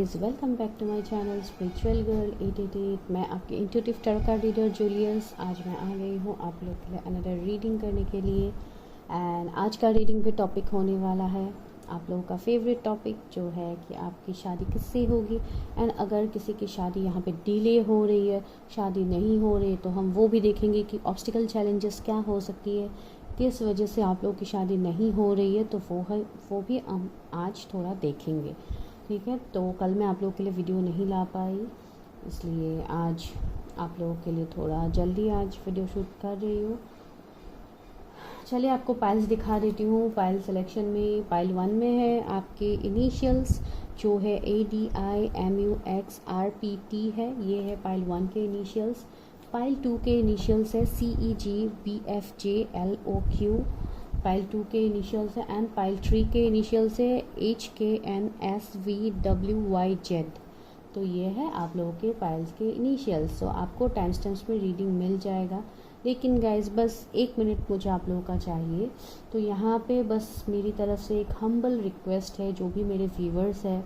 Guys, welcome back to my channel spiritual girl 888। मैं आपकी intuitive tarot card reader Julius. आज मैं आ गई हूँ आप लोग के लिए अनदर रीडिंग करने के लिए। एंड आज का रीडिंग पे टॉपिक होने वाला है आप लोगों का फेवरेट टॉपिक, जो है कि आपकी शादी किससे होगी। एंड अगर किसी की शादी यहाँ पे डिले हो रही है, शादी नहीं हो रही है, तो हम वो भी देखेंगे कि ऑब्स्टिकल चैलेंजेस क्या हो सकती है, किस वजह से आप लोगों की शादी नहीं हो रही है, तो वो भी हम आज थोड़ा देखेंगे। ठीक है, तो कल मैं आप लोगों के लिए वीडियो नहीं ला पाई, इसलिए आज आप लोगों के लिए थोड़ा जल्दी आज वीडियो शूट कर रही हूँ। चलिए आपको पाइल्स दिखा देती हूँ। पाइल सिलेक्शन में पाइल 1 में है आपके इनिशियल्स, जो है ADIMUXRPT है, ये है पाइल 1 के इनिशियल्स। पाइल 2 के इनिशियल्स है CEGBFJLOQ, पाइल 2 के इनिशियल्स है। एंड पाइल 3 के इनिशियल्स है HKNSVWYZ। तो ये है आप लोगों के पाइल्स के इनिशियल्स। तो आपको टाइम स्टैम्प्स में रीडिंग मिल जाएगा, लेकिन गाइज बस 1 मिनट मुझे आप लोगों का चाहिए। तो यहाँ पे बस मेरी तरफ से एक हम्बल रिक्वेस्ट है, जो भी मेरे व्यूवर्स हैं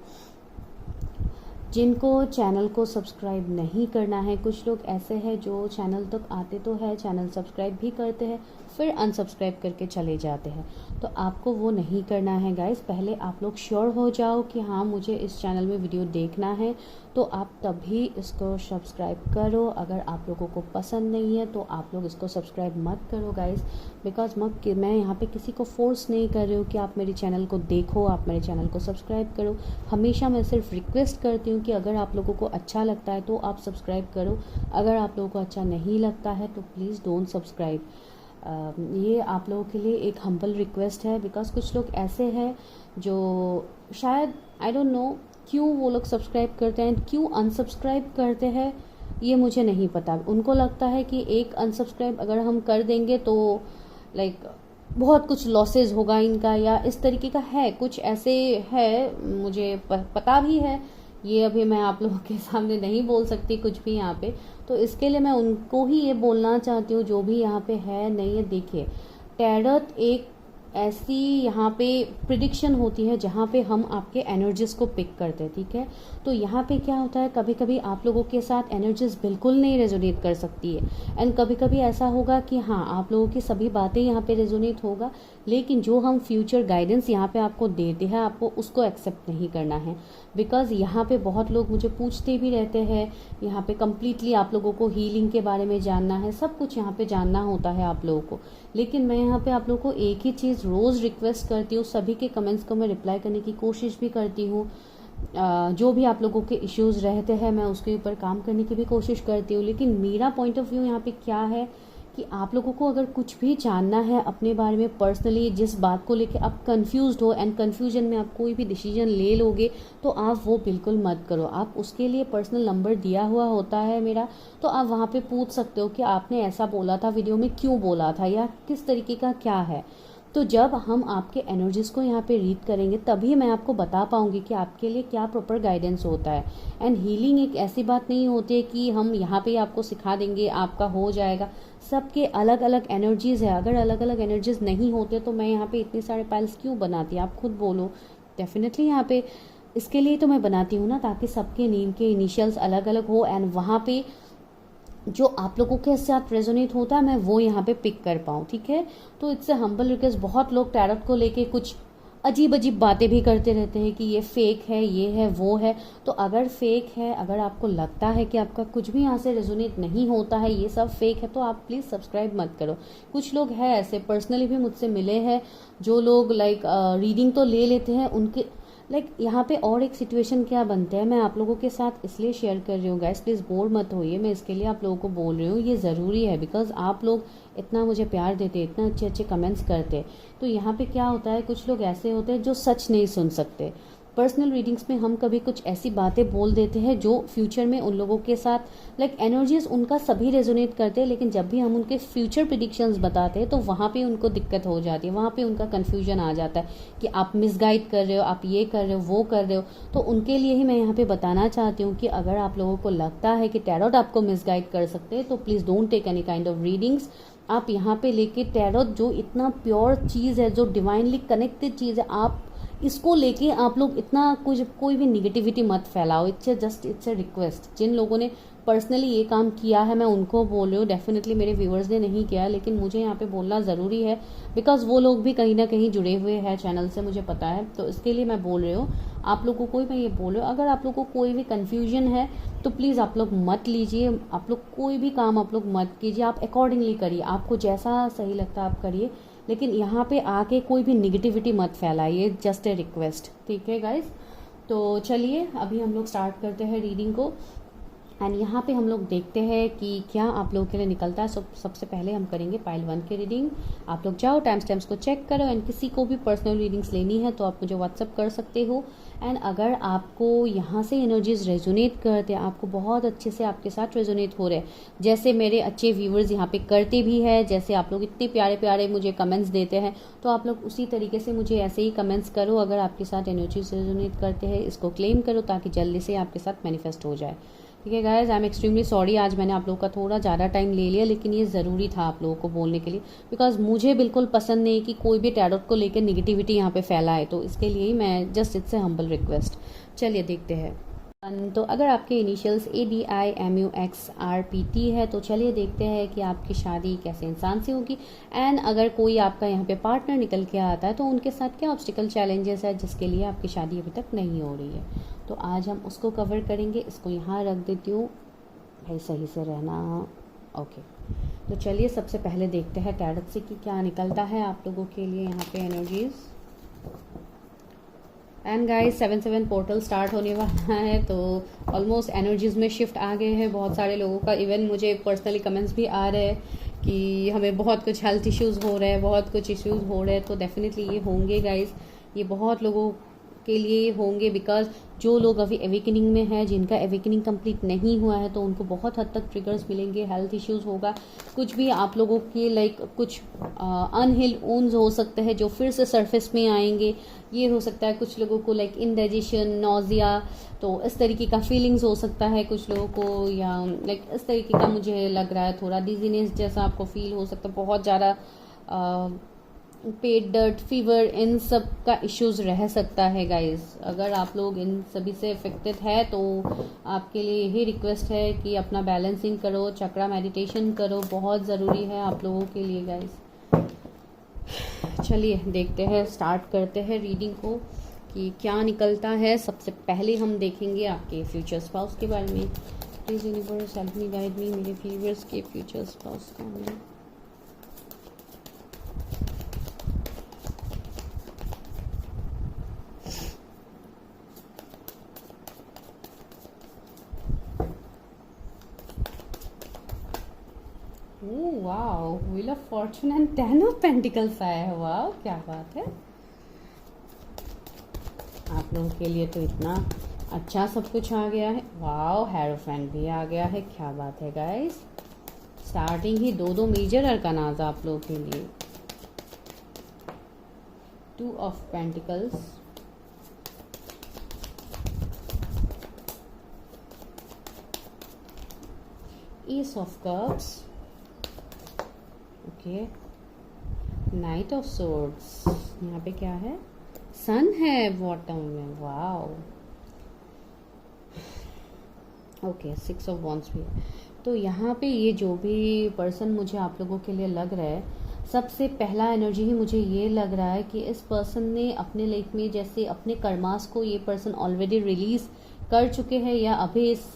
जिनको चैनल को सब्सक्राइब नहीं करना है। कुछ लोग ऐसे हैं जो चैनल तक आते तो है, चैनल सब्सक्राइब भी करते हैं, फिर अनसब्सक्राइब करके चले जाते हैं। तो आपको वो नहीं करना है गाइस। पहले आप लोग श्योर हो जाओ कि हाँ, मुझे इस चैनल में वीडियो देखना है, तो आप तभी इसको सब्सक्राइब करो। अगर आप लोगों को पसंद नहीं है तो आप लोग इसको सब्सक्राइब मत करो गाइस, बिकॉज मैं यहाँ पे किसी को फोर्स नहीं कर रही हूँ कि आप मेरे चैनल को देखो, आप मेरे चैनल को सब्सक्राइब करो। हमेशा मैं सिर्फ रिक्वेस्ट करती हूँ कि अगर आप लोगों को अच्छा लगता है तो आप सब्सक्राइब करो, अगर आप लोगों को अच्छा नहीं लगता है तो प्लीज़ डोंट सब्सक्राइब। ये आप लोगों के लिए एक हम्बल रिक्वेस्ट है, बिकॉज कुछ लोग ऐसे हैं जो शायद आई डोंट नो क्यों वो लोग सब्सक्राइब करते हैं, क्यों अनसब्सक्राइब करते हैं ये मुझे नहीं पता। उनको लगता है कि एक अनसब्सक्राइब अगर हम कर देंगे तो लाइक बहुत कुछ लॉसेस होगा इनका, या इस तरीके का है, कुछ ऐसे है। मुझे पता भी है, ये अभी मैं आप लोगों के सामने नहीं बोल सकती कुछ भी यहाँ पे, तो इसके लिए मैं उनको ही ये बोलना चाहती हूँ जो भी यहाँ पे है नहीं है। देखिए, टैरोट एक ऐसी यहाँ पे प्रिडिक्शन होती है जहाँ पे हम आपके एनर्जीज को पिक करते हैं। ठीक है, तो यहाँ पे क्या होता है, कभी कभी आप लोगों के साथ एनर्जीज बिल्कुल नहीं रेजोनेट कर सकती है, एंड कभी कभी ऐसा होगा कि हाँ, आप लोगों की सभी बातें यहाँ पे रेजोनेट होगा, लेकिन जो हम फ्यूचर गाइडेंस यहाँ पे आपको देते हैं, आपको उसको एक्सेप्ट नहीं करना है। बिकॉज यहाँ पे बहुत लोग मुझे पूछते भी रहते हैं, यहाँ पे कम्प्लीटली आप लोगों को हीलिंग के बारे में जानना है, सब कुछ यहाँ पे जानना होता है आप लोगों को। लेकिन मैं यहाँ पे आप लोगों को एक ही चीज़ रोज़ रिक्वेस्ट करती हूँ, सभी के कमेंट्स को मैं रिप्लाई करने की कोशिश भी करती हूँ। जो भी आप लोगों के इश्यूज़ रहते हैं मैं उसके ऊपर काम करने की भी कोशिश करती हूँ। लेकिन मेरा पॉइंट ऑफ व्यू यहाँ पे क्या है कि आप लोगों को अगर कुछ भी जानना है अपने बारे में पर्सनली, जिस बात को लेके आप कंफ्यूज्ड हो एंड कंफ्यूजन में आप कोई भी डिसीजन ले लोगे, तो आप वो बिल्कुल मत करो। आप उसके लिए पर्सनल नंबर दिया हुआ होता है मेरा, तो आप वहाँ पे पूछ सकते हो कि आपने ऐसा बोला था वीडियो में, क्यों बोला था, या किस तरीके का क्या है। तो जब हम आपके एनर्जीज को यहाँ पे रीड करेंगे तभी मैं आपको बता पाऊंगी कि आपके लिए क्या प्रॉपर गाइडेंस होता है। एंड हीलिंग एक ऐसी बात नहीं होती है कि हम यहाँ पे आपको सिखा देंगे आपका हो जाएगा। सबके अलग अलग एनर्जीज है, अगर अलग अलग एनर्जीज नहीं होते तो मैं यहाँ पे इतने सारे पाइल्स क्यों बनाती, आप खुद बोलो। डेफिनेटली यहाँ पे इसके लिए तो मैं बनाती हूँ ना, ताकि सबके नेम के इनिशियल्स अलग अलग हो, एंड वहाँ पे जो आप लोगों के साथ रेजोनेट होता है मैं वो यहाँ पे पिक कर पाऊँ। ठीक है, तो इट्स अ हम्बल रिक्वेस्ट। बहुत लोग टैरोट को लेके कुछ अजीब अजीब बातें भी करते रहते हैं कि ये फेक है, ये है, वो है। तो अगर फेक है, अगर आपको लगता है कि आपका कुछ भी यहाँ से रेजोनेट नहीं होता है, ये सब फेक है, तो आप प्लीज़ सब्सक्राइब मत करो। कुछ लोग हैं ऐसे, पर्सनली भी मुझसे मिले हैं, जो लोग लाइक रीडिंग तो ले लेते हैं, उनके यहाँ पे और एक सिचुएशन क्या बनता है, मैं आप लोगों के साथ इसलिए शेयर कर रही हूँ गाइस, प्लीज़ बोर मत होइए, मैं इसके लिए आप लोगों को बोल रही हूँ, ये ज़रूरी है। बिकॉज आप लोग इतना मुझे प्यार देते, इतना अच्छे अच्छे कमेंट्स करते, तो यहाँ पे क्या होता है, कुछ लोग ऐसे होते हैं जो सच नहीं सुन सकते। पर्सनल रीडिंग्स में हम कभी कुछ ऐसी बातें बोल देते हैं जो फ्यूचर में उन लोगों के साथ एनर्जीज उनका सभी रेजोनेट करते हैं, लेकिन जब भी हम उनके फ्यूचर प्रिडिक्शंस बताते हैं तो वहाँ पे उनको दिक्कत हो जाती है, वहाँ पे उनका कन्फ्यूजन आ जाता है कि आप मिसगाइड कर रहे हो, आप ये कर रहे हो, वो कर रहे हो। तो उनके लिए ही मैं यहाँ पे बताना चाहती हूँ कि अगर आप लोगों को लगता है कि टैरोट आपको मिसगाइड कर सकते हैं, तो please don't take any kind of readings. आप यहाँ पे लेके टैरोट जो इतना प्योर चीज़ है, जो डिवाइनली कनेक्टेड चीज़ है, आप इसको लेके आप लोग इतना कुछ कोई भी निगेटिविटी मत फैलाओ। It's a request. जिन लोगों ने पर्सनली ये काम किया है मैं उनको बोल रही हूँ, डेफिनेटली मेरे व्यूअर्स ने नहीं किया, लेकिन मुझे यहाँ पे बोलना ज़रूरी है बिकॉज वो लोग भी कहीं ना कहीं जुड़े हुए हैं चैनल से, मुझे पता है, तो इसके लिए मैं बोल रही हूँ आप लोगों को। मैं ये बोल रही हूँ अगर आप लोगों को कोई भी कन्फ्यूजन है तो प्लीज़ आप लोग मत लीजिए, आप लोग कोई भी काम आप लोग मत कीजिए, आप अकॉर्डिंगली करिए, आपको जैसा सही लगता है आप करिए, लेकिन यहाँ पे आके कोई भी निगेटिविटी मत फैलाइए, जस्ट ए रिक्वेस्ट, ठीक है गाइज। तो चलिए अभी हम लोग स्टार्ट करते हैं रीडिंग को, एंड यहाँ पे हम लोग देखते हैं कि क्या आप लोगों के लिए निकलता है। सबसे पहले हम करेंगे पाइल 1 की रीडिंग। आप लोग जाओ टाइम स्टैम्प्स को चेक करो, एंड किसी को भी पर्सनल रीडिंग्स लेनी है तो आप मुझे व्हाट्सअप कर सकते हो। एंड अगर आपको यहाँ से एनर्जीज रेजोनेट करते हैं, आपको बहुत अच्छे से आपके साथ रेजोनेट हो रहे हैं, जैसे मेरे अच्छे व्यूवर्स यहाँ पे करते भी है, जैसे आप लोग इतने प्यारे प्यारे मुझे कमेंट्स देते हैं, तो आप लोग उसी तरीके से मुझे ऐसे ही कमेंट्स करो। अगर आपके साथ एनर्जीज रेजोनेट करते हैं इसको क्लेम करो ताकि जल्दी से आपके साथ मैनिफेस्ट हो जाए, ठीक है guys. I am extremely sorry, आज मैंने आप लोगों का थोड़ा ज़्यादा टाइम ले लिया, लेकिन ये ज़रूरी था आप लोगों को बोलने के लिए, बिकॉज मुझे बिल्कुल पसंद नहीं कि कोई भी टैरोट को लेकर निगेटिविटी यहाँ पे फैलाए, तो इसके लिए ही मैं just it's a humble request. चलिए देखते हैं। तो अगर आपके इनिशियल्स ADIMUXRPT है तो चलिए देखते हैं कि आपकी शादी कैसे इंसान से होगी, एंड अगर कोई आपका यहाँ पे पार्टनर निकल के आता है तो उनके साथ क्या ऑब्स्टिकल चैलेंजेस है जिसके लिए आपकी शादी अभी तक नहीं हो रही है, तो आज हम उसको कवर करेंगे। इसको यहाँ रख देती हूँ भाई, सही से रहना, ओके। तो चलिए सबसे पहले देखते हैं टैरोट से कि क्या निकलता है आप लोगों के लिए यहाँ पे energies. And guys 7/7 portal start होने वाला है, तो ऑलमोस्ट एनर्जीज में शिफ्ट आ गए हैं बहुत सारे लोगों का। इवन मुझे पर्सनली कमेंट्स भी आ रहे हैं कि हमें बहुत कुछ हेल्थ इश्यूज़ हो रहे हैं, बहुत कुछ इश्यूज़ हो रहे हैं, तो डेफिनेटली ये होंगे गाइस, ये बहुत लोगों के लिए होंगे, बिकॉज जो लोग अभी एवेकनिंग में है, जिनका एवेकनिंग कंप्लीट नहीं हुआ है, तो उनको बहुत हद तक ट्रिगर्स मिलेंगे, हेल्थ इश्यूज़ होगा, कुछ भी आप लोगों के लाइक कुछ अनहील्ड वुंड्स हो सकते हैं जो फिर से सरफेस में आएंगे। ये हो सकता है कुछ लोगों को लाइक इंडाइजेशन, नोजिया, तो इस तरीके का फीलिंग्स हो सकता है कुछ लोगों को, या लाइक इस तरीके का मुझे लग रहा है, थोड़ा डिजीनेस जैसा आपको फील हो सकता है, बहुत ज़्यादा पेट दर्द, फीवर, इन सब का इश्यूज रह सकता है गाइस। अगर आप लोग इन सभी से इफेक्टेड है तो आपके लिए यही रिक्वेस्ट है कि अपना बैलेंसिंग करो, चक्रा मेडिटेशन करो, बहुत ज़रूरी है आप लोगों के लिए गाइस। चलिए देखते हैं, स्टार्ट करते हैं रीडिंग को कि क्या निकलता है। सबसे पहले हम देखेंगे आपके फ्यूचर स्पाउस के बारे में। Please universe help me, guide me, मेरे व्यूअर्स के फ्यूचर स्पाउस का है। Wow, wheel of Fortune and 10 of pentacles आया है, वाओ क्या बात है। आप लोगों के लिए तो इतना अच्छा सब कुछ आ गया है, वाओ, हेरोफेंट भी आ गया है, क्या बात है गाइस। स्टार्टिंग ही दो मेजर अरकानाज आप लोगों के लिए। 2 of pentacles, S of cups, okay, night of swords, यहाँ पे क्या है, सन है बॉटम में, वाओ, ओके, 6 ऑफ वॉन्ड्स भी है। तो यहाँ पे ये जो भी पर्सन मुझे आप लोगों के लिए लग रहा है, सबसे पहला एनर्जी ही मुझे ये लग रहा है कि इस पर्सन ने अपने लाइफ में जैसे अपने कर्मास को ये पर्सन ऑलरेडी रिलीज कर चुके हैं, या अभी इस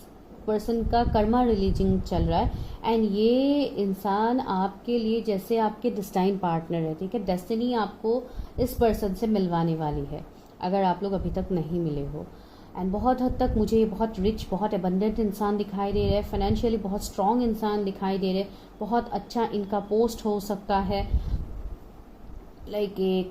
पर्सन का कर्मा रिलीजिंग चल रहा है, एंड ये इंसान आपके लिए जैसे आपके डिस्टाइन पार्टनर है, ठीक है। डेस्टिनी आपको इस पर्सन से मिलवाने वाली है अगर आप लोग अभी तक नहीं मिले हो। एंड बहुत हद तक मुझे ये बहुत रिच, बहुत एबंडेंट इंसान दिखाई दे रहा है, फाइनेंशियली बहुत स्ट्रॉन्ग इंसान दिखाई दे रहे हैं, बहुत अच्छा इनका पोस्ट हो सकता है, लाइक एक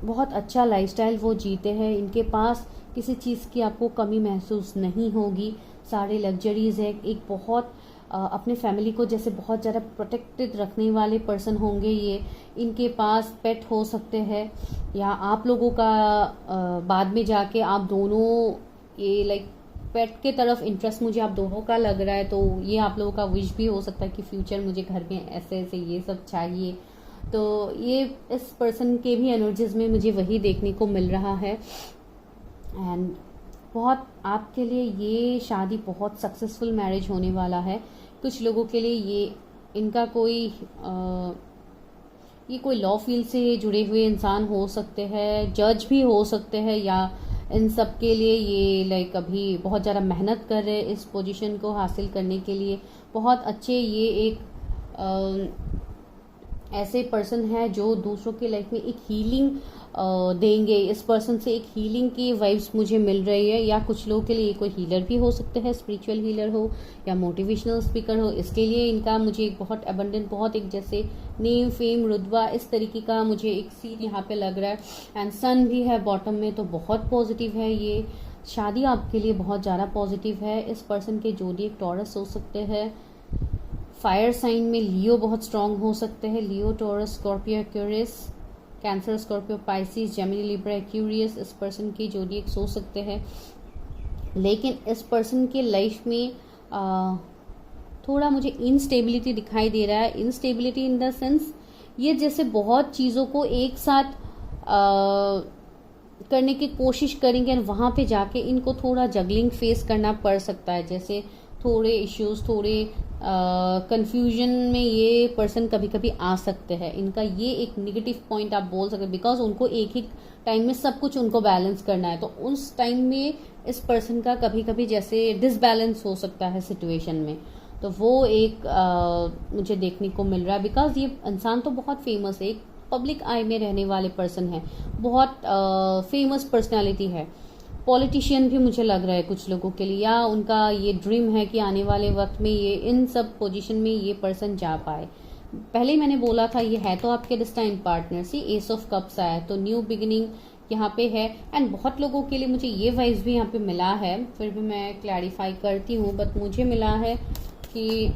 बहुत अच्छा लाइफस्टाइल वो जीते हैं, इनके पास किसी चीज़ की आपको कमी महसूस नहीं होगी, सारे लग्जरीज़ है, एक बहुत अपने फैमिली को जैसे बहुत ज़्यादा प्रोटेक्टेड रखने वाले पर्सन होंगे ये। इनके पास पेट हो सकते हैं, या आप लोगों का बाद में जाके आप दोनों ये लाइक पेट के तरफ इंटरेस्ट मुझे आप दोनों का लग रहा है, तो ये आप लोगों का विश भी हो सकता है कि फ्यूचर मुझे घर में ऐसे ऐसे ये सब चाहिए, तो ये इस पर्सन के भी एनर्जीज में मुझे वही देखने को मिल रहा है। एंड बहुत आपके लिए ये शादी बहुत सक्सेसफुल मैरिज होने वाला है। कुछ लोगों के लिए इनका ये कोई लॉ फील्ड से जुड़े हुए इंसान हो सकते हैं, जज भी हो सकते हैं, या इन सब के लिए ये लाइक अभी बहुत ज़्यादा मेहनत कर रहे हैं इस पोजीशन को हासिल करने के लिए। बहुत अच्छे ये एक ऐसे पर्सन है जो दूसरों की लाइफ में एक हीलिंग देंगे। इस पर्सन से एक हीलिंग की वाइब्स मुझे मिल रही है। या कुछ लोगों के लिए कोई हीलर भी हो सकते हैं, स्पिरिचुअल हीलर हो या मोटिवेशनल स्पीकर हो। इसके लिए इनका मुझे एक बहुत अबंडेंट, बहुत एक जैसे नेम फेम रुतबा इस तरीके का मुझे एक सीन यहाँ पे लग रहा है। एंड सन भी है बॉटम में, तो बहुत पॉजिटिव है ये शादी आपके लिए, बहुत ज़्यादा पॉजिटिव है। इस पर्सन के जोडिएक टॉरस हो सकते हैं। फायर साइन में लियो बहुत स्ट्रांग हो सकते हैं। Leo, Taurus, Scorpio, Aquarius, Cancer, Scorpio, Pisces, Gemini, Libra, Aquarius इस पर्सन की जोडिएक्स हो सकते हैं। लेकिन इस पर्सन के लाइफ में थोड़ा मुझे इनस्टेबिलिटी दिखाई दे रहा है। इनस्टेबिलिटी इन द सेंस ये जैसे बहुत चीज़ों को एक साथ करने की कोशिश करेंगे और वहाँ पे जाके इनको थोड़ा जगलिंग फेस करना पड़ सकता है। जैसे थोड़े इश्यूज, थोड़े कंफ्यूजन में ये पर्सन कभी कभी आ सकते हैं। इनका ये एक निगेटिव पॉइंट आप बोल सकते हैं, बिकॉज उनको एक ही टाइम में सब कुछ उनको बैलेंस करना है। तो उस टाइम में इस पर्सन का कभी कभी जैसे डिसबैलेंस हो सकता है सिचुएशन में। तो वो एक मुझे देखने को मिल रहा है। बिकॉज ये इंसान तो बहुत फेमस है, एक पब्लिक आई में रहने वाले पर्सन है, बहुत फेमस पर्सनैलिटी है। पॉलिटिशियन भी मुझे लग रहा है कुछ लोगों के लिए, या उनका ये ड्रीम है कि आने वाले वक्त में ये इन सब पोजीशन में ये पर्सन जा पाए। पहले ही मैंने बोला था ये है तो आपके destined partner. See ace of cups आया, तो न्यू बिगिनिंग यहाँ पे है। एंड बहुत लोगों के लिए मुझे ये वाइज भी यहाँ पे मिला है, फिर भी मैं क्लैरिफाई करती हूँ। बट मुझे मिला है कि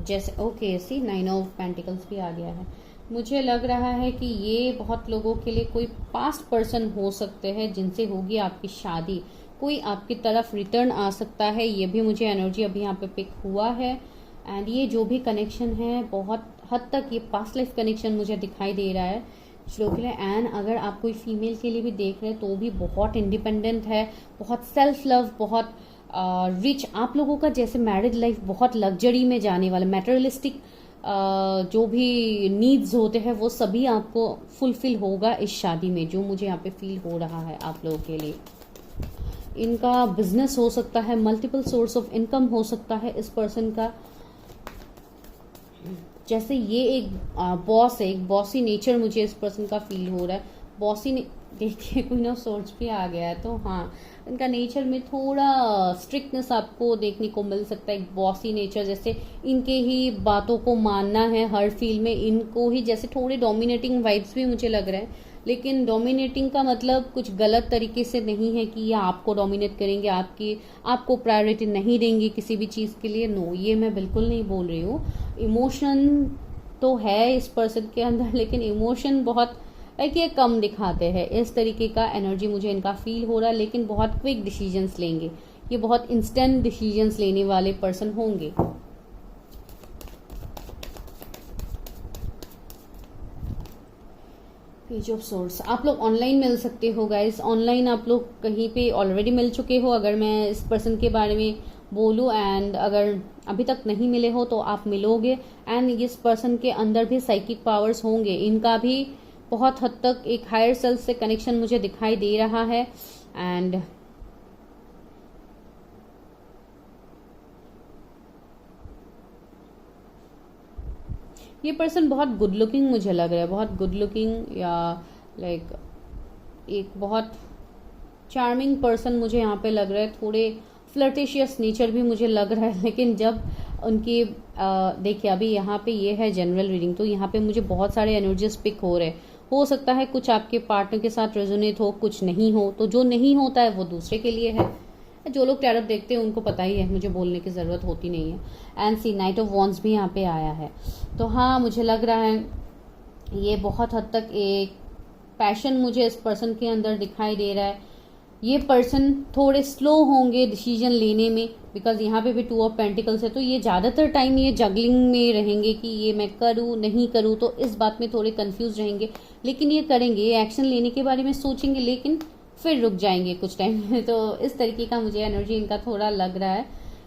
जैसे ओके सी 9 ऑफ पेंटिकल्स भी आ गया है। मुझे लग रहा है कि ये बहुत लोगों के लिए कोई पास्ट पर्सन हो सकते हैं जिनसे होगी आपकी शादी। कोई आपकी तरफ रिटर्न आ सकता है, ये भी मुझे एनर्जी अभी यहाँ पे पिक हुआ है। एंड ये जो भी कनेक्शन है बहुत हद तक ये पास्ट लाइफ कनेक्शन मुझे दिखाई दे रहा है कुछ लोगों के लिए। एंड अगर आप कोई फीमेल के लिए भी देख रहे हैं तो भी बहुत इंडिपेंडेंट है, बहुत सेल्फ लव, बहुत रिच। आप लोगों का जैसे मैरिड लाइफ बहुत लग्जरी में जाने वाला, मेटेरियलिस्टिक जो भी नीड्स होते हैं वो सभी आपको फुलफिल होगा इस शादी में, जो मुझे यहाँ पे फील हो रहा है आप लोगों के लिए। इनका बिजनेस हो सकता है, मल्टीपल सोर्स ऑफ इनकम हो सकता है इस पर्सन का। जैसे ये एक बॉस है, एक बॉसी नेचर मुझे इस पर्सन का फील हो रहा है। बॉसी देखिए क्वीन ऑफ सोर्ड्स भी आ गया है, तो हाँ इनका नेचर में थोड़ा स्ट्रिक्टनेस आपको देखने को मिल सकता है। एक बॉसी नेचर, जैसे इनके ही बातों को मानना है हर फील्ड में, इनको ही जैसे थोड़े डोमिनेटिंग वाइब्स भी मुझे लग रहे हैं। लेकिन डोमिनेटिंग का मतलब कुछ गलत तरीके से नहीं है कि ये आपको डोमिनेट करेंगे, आपको प्रायोरिटी नहीं देंगे किसी भी चीज़ के लिए। नो, ये मैं बिल्कुल नहीं बोल रही हूँ। इमोशन तो है इस पर्सन के अंदर, लेकिन इमोशन बहुत ये कम दिखाते हैं। इस तरीके का एनर्जी मुझे इनका फील हो रहा है। लेकिन बहुत क्विक डिसीजंस लेंगे, ये बहुत इंस्टेंट डिसीजंस लेने वाले पर्सन होंगे। पेज ऑफ सोर्स, आप लोग ऑनलाइन मिल सकते हो गाइस। ऑनलाइन आप लोग कहीं पे ऑलरेडी मिल चुके हो अगर मैं इस पर्सन के बारे में बोलूँ। एंड अगर अभी तक नहीं मिले हो तो आप मिलोगे। एंड इस पर्सन के अंदर भी साइकिक पावर्स होंगे। इनका भी बहुत हद तक एक हायर सेल्फ से कनेक्शन मुझे दिखाई दे रहा है। एंड ये पर्सन बहुत गुड लुकिंग मुझे लग रहा है, बहुत गुड लुकिंग, या लाइक एक बहुत चार्मिंग पर्सन मुझे यहाँ पे लग रहा है। थोड़े फ्लर्टिशियस नेचर भी मुझे लग रहा है। लेकिन जब उनकी देखिए अभी यहाँ पे ये है जनरल रीडिंग, तो यहाँ पे मुझे बहुत सारे एनर्जीज पिक हो रहे हैं। हो सकता है कुछ आपके पार्टनर के साथ रेजोनेट हो, कुछ नहीं हो। तो जो नहीं होता है वो दूसरे के लिए है। जो लोग टैरोट देखते हैं उनको पता ही है, मुझे बोलने की ज़रूरत होती नहीं है। And see knight of wands भी यहाँ पे आया है। तो हाँ मुझे लग रहा है ये बहुत हद तक एक पैशन मुझे इस पर्सन के अंदर दिखाई दे रहा है। ये पर्सन थोड़े स्लो होंगे डिसीजन लेने में, बिकॉज यहाँ पे भी 2 ऑफ पेंटिकल्स है, तो ये ज़्यादातर टाइम ये जगलिंग में रहेंगे कि ये मैं करूँ नहीं करूँ, तो इस बात में थोड़े कंफ्यूज रहेंगे। लेकिन ये करेंगे, ये एक्शन लेने के बारे में सोचेंगे, लेकिन फिर रुक जाएंगे कुछ टाइम में। तो इस तरीके का मुझे एनर्जी इनका थोड़ा लग रहा है।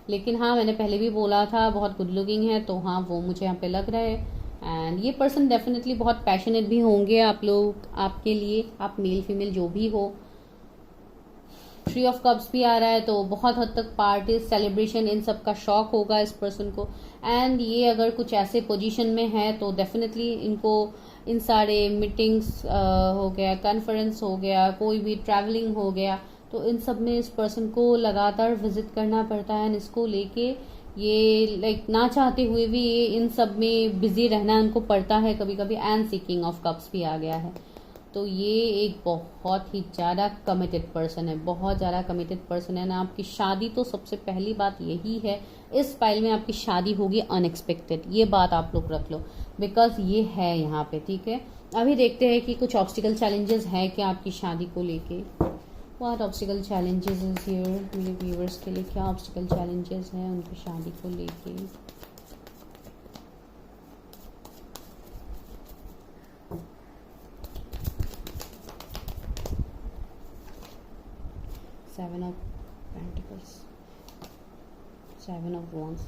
लेकिन हाँ, मैंने पहले भी बोला था बहुत गुड लुकिंग है, तो हाँ वो मुझे यहाँ पे लग रहा है। एंड ये पर्सन डेफिनेटली बहुत पैशनेट भी होंगे आप लोग, आपके लिए, आप मेल फीमेल जो भी हो। 3 ऑफ कप्स भी आ रहा है, तो बहुत हद तक पार्टी सेलिब्रेशन इन सब का शौक होगा इस पर्सन को। एंड ये अगर कुछ ऐसे पोजीशन में है तो डेफिनेटली इनको इन सारे मीटिंग्स हो गया, कॉन्फ्रेंस हो गया, कोई भी ट्रैवलिंग हो गया, तो इन सब में इस पर्सन को लगातार विजिट करना पड़ता है। इसको लेके ये लाइक ना चाहते हुए भी ये इन सब में बिजी रहना इनको पड़ता है कभी कभी। एंड सीकिंग ऑफ कप्स भी आ गया है, तो ये एक बहुत ही ज़्यादा कमिटेड पर्सन है, बहुत ज़्यादा कमिटेड पर्सन है ना। आपकी शादी, तो सबसे पहली बात यही है, इस फाइल में आपकी शादी होगी अनएक्सपेक्टेड, ये बात आप लोग रख लो, बिकॉज ये है यहाँ पे, ठीक है। अभी देखते हैं कि कुछ ऑब्स्टिकल चैलेंजेस है क्या आपकी शादी को लेके। What obstacle challenges is here, मेरे व्यूअर्स के लिए क्या ऑब्स्टिकल चैलेंजेस हैं उनकी शादी को लेके। Seven of pentacles, 7 of wands,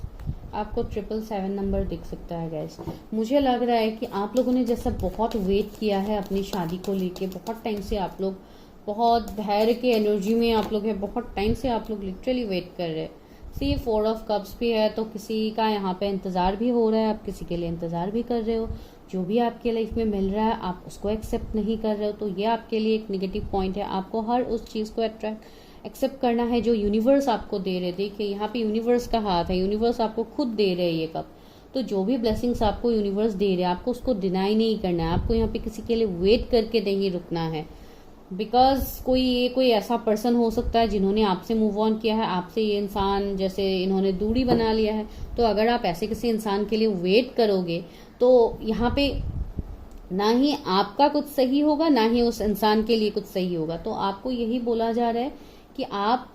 आपको 777 नंबर दिख सकता है गैस। मुझे लग रहा है कि आप लोगों ने जैसा बहुत वेट किया है अपनी शादी को लेके, बहुत टाइम से आप लोग बहुत धैर्य के एनर्जी में आप लोग हैं, बहुत टाइम से आप लोग लिटरली वेट कर रहे हैं। सी 4 ऑफ कप्स भी है, तो किसी का यहाँ पे इंतज़ार भी हो रहा है, आप किसी के लिए इंतज़ार भी कर रहे हो। जो भी आपके लाइफ में मिल रहा है आप उसको एक्सेप्ट नहीं कर रहे हो, तो ये आपके लिए एक नेगेटिव पॉइंट है। आपको हर उस चीज़ को एक्सेप्ट करना है जो यूनिवर्स आपको दे रहे। देखिए यहाँ पे यूनिवर्स का हाथ है, यूनिवर्स आपको खुद दे रहे हैं ये कप। तो जो भी ब्लेसिंग्स आपको यूनिवर्स दे रहे हैं, आपको उसको डिनाई नहीं करना है, आपको यहाँ पे किसी के लिए वेट करके नहीं रुकना है। बिकॉज कोई ऐसा पर्सन हो सकता है जिन्होंने आपसे मूव ऑन किया है, आपसे ये इंसान जैसे इन्होंने दूरी बना लिया है। तो अगर आप ऐसे किसी इंसान के लिए वेट करोगे तो यहाँ पे ना ही आपका कुछ सही होगा, ना ही उस इंसान के लिए कुछ सही होगा। तो आपको यही बोला जा रहा है कि आप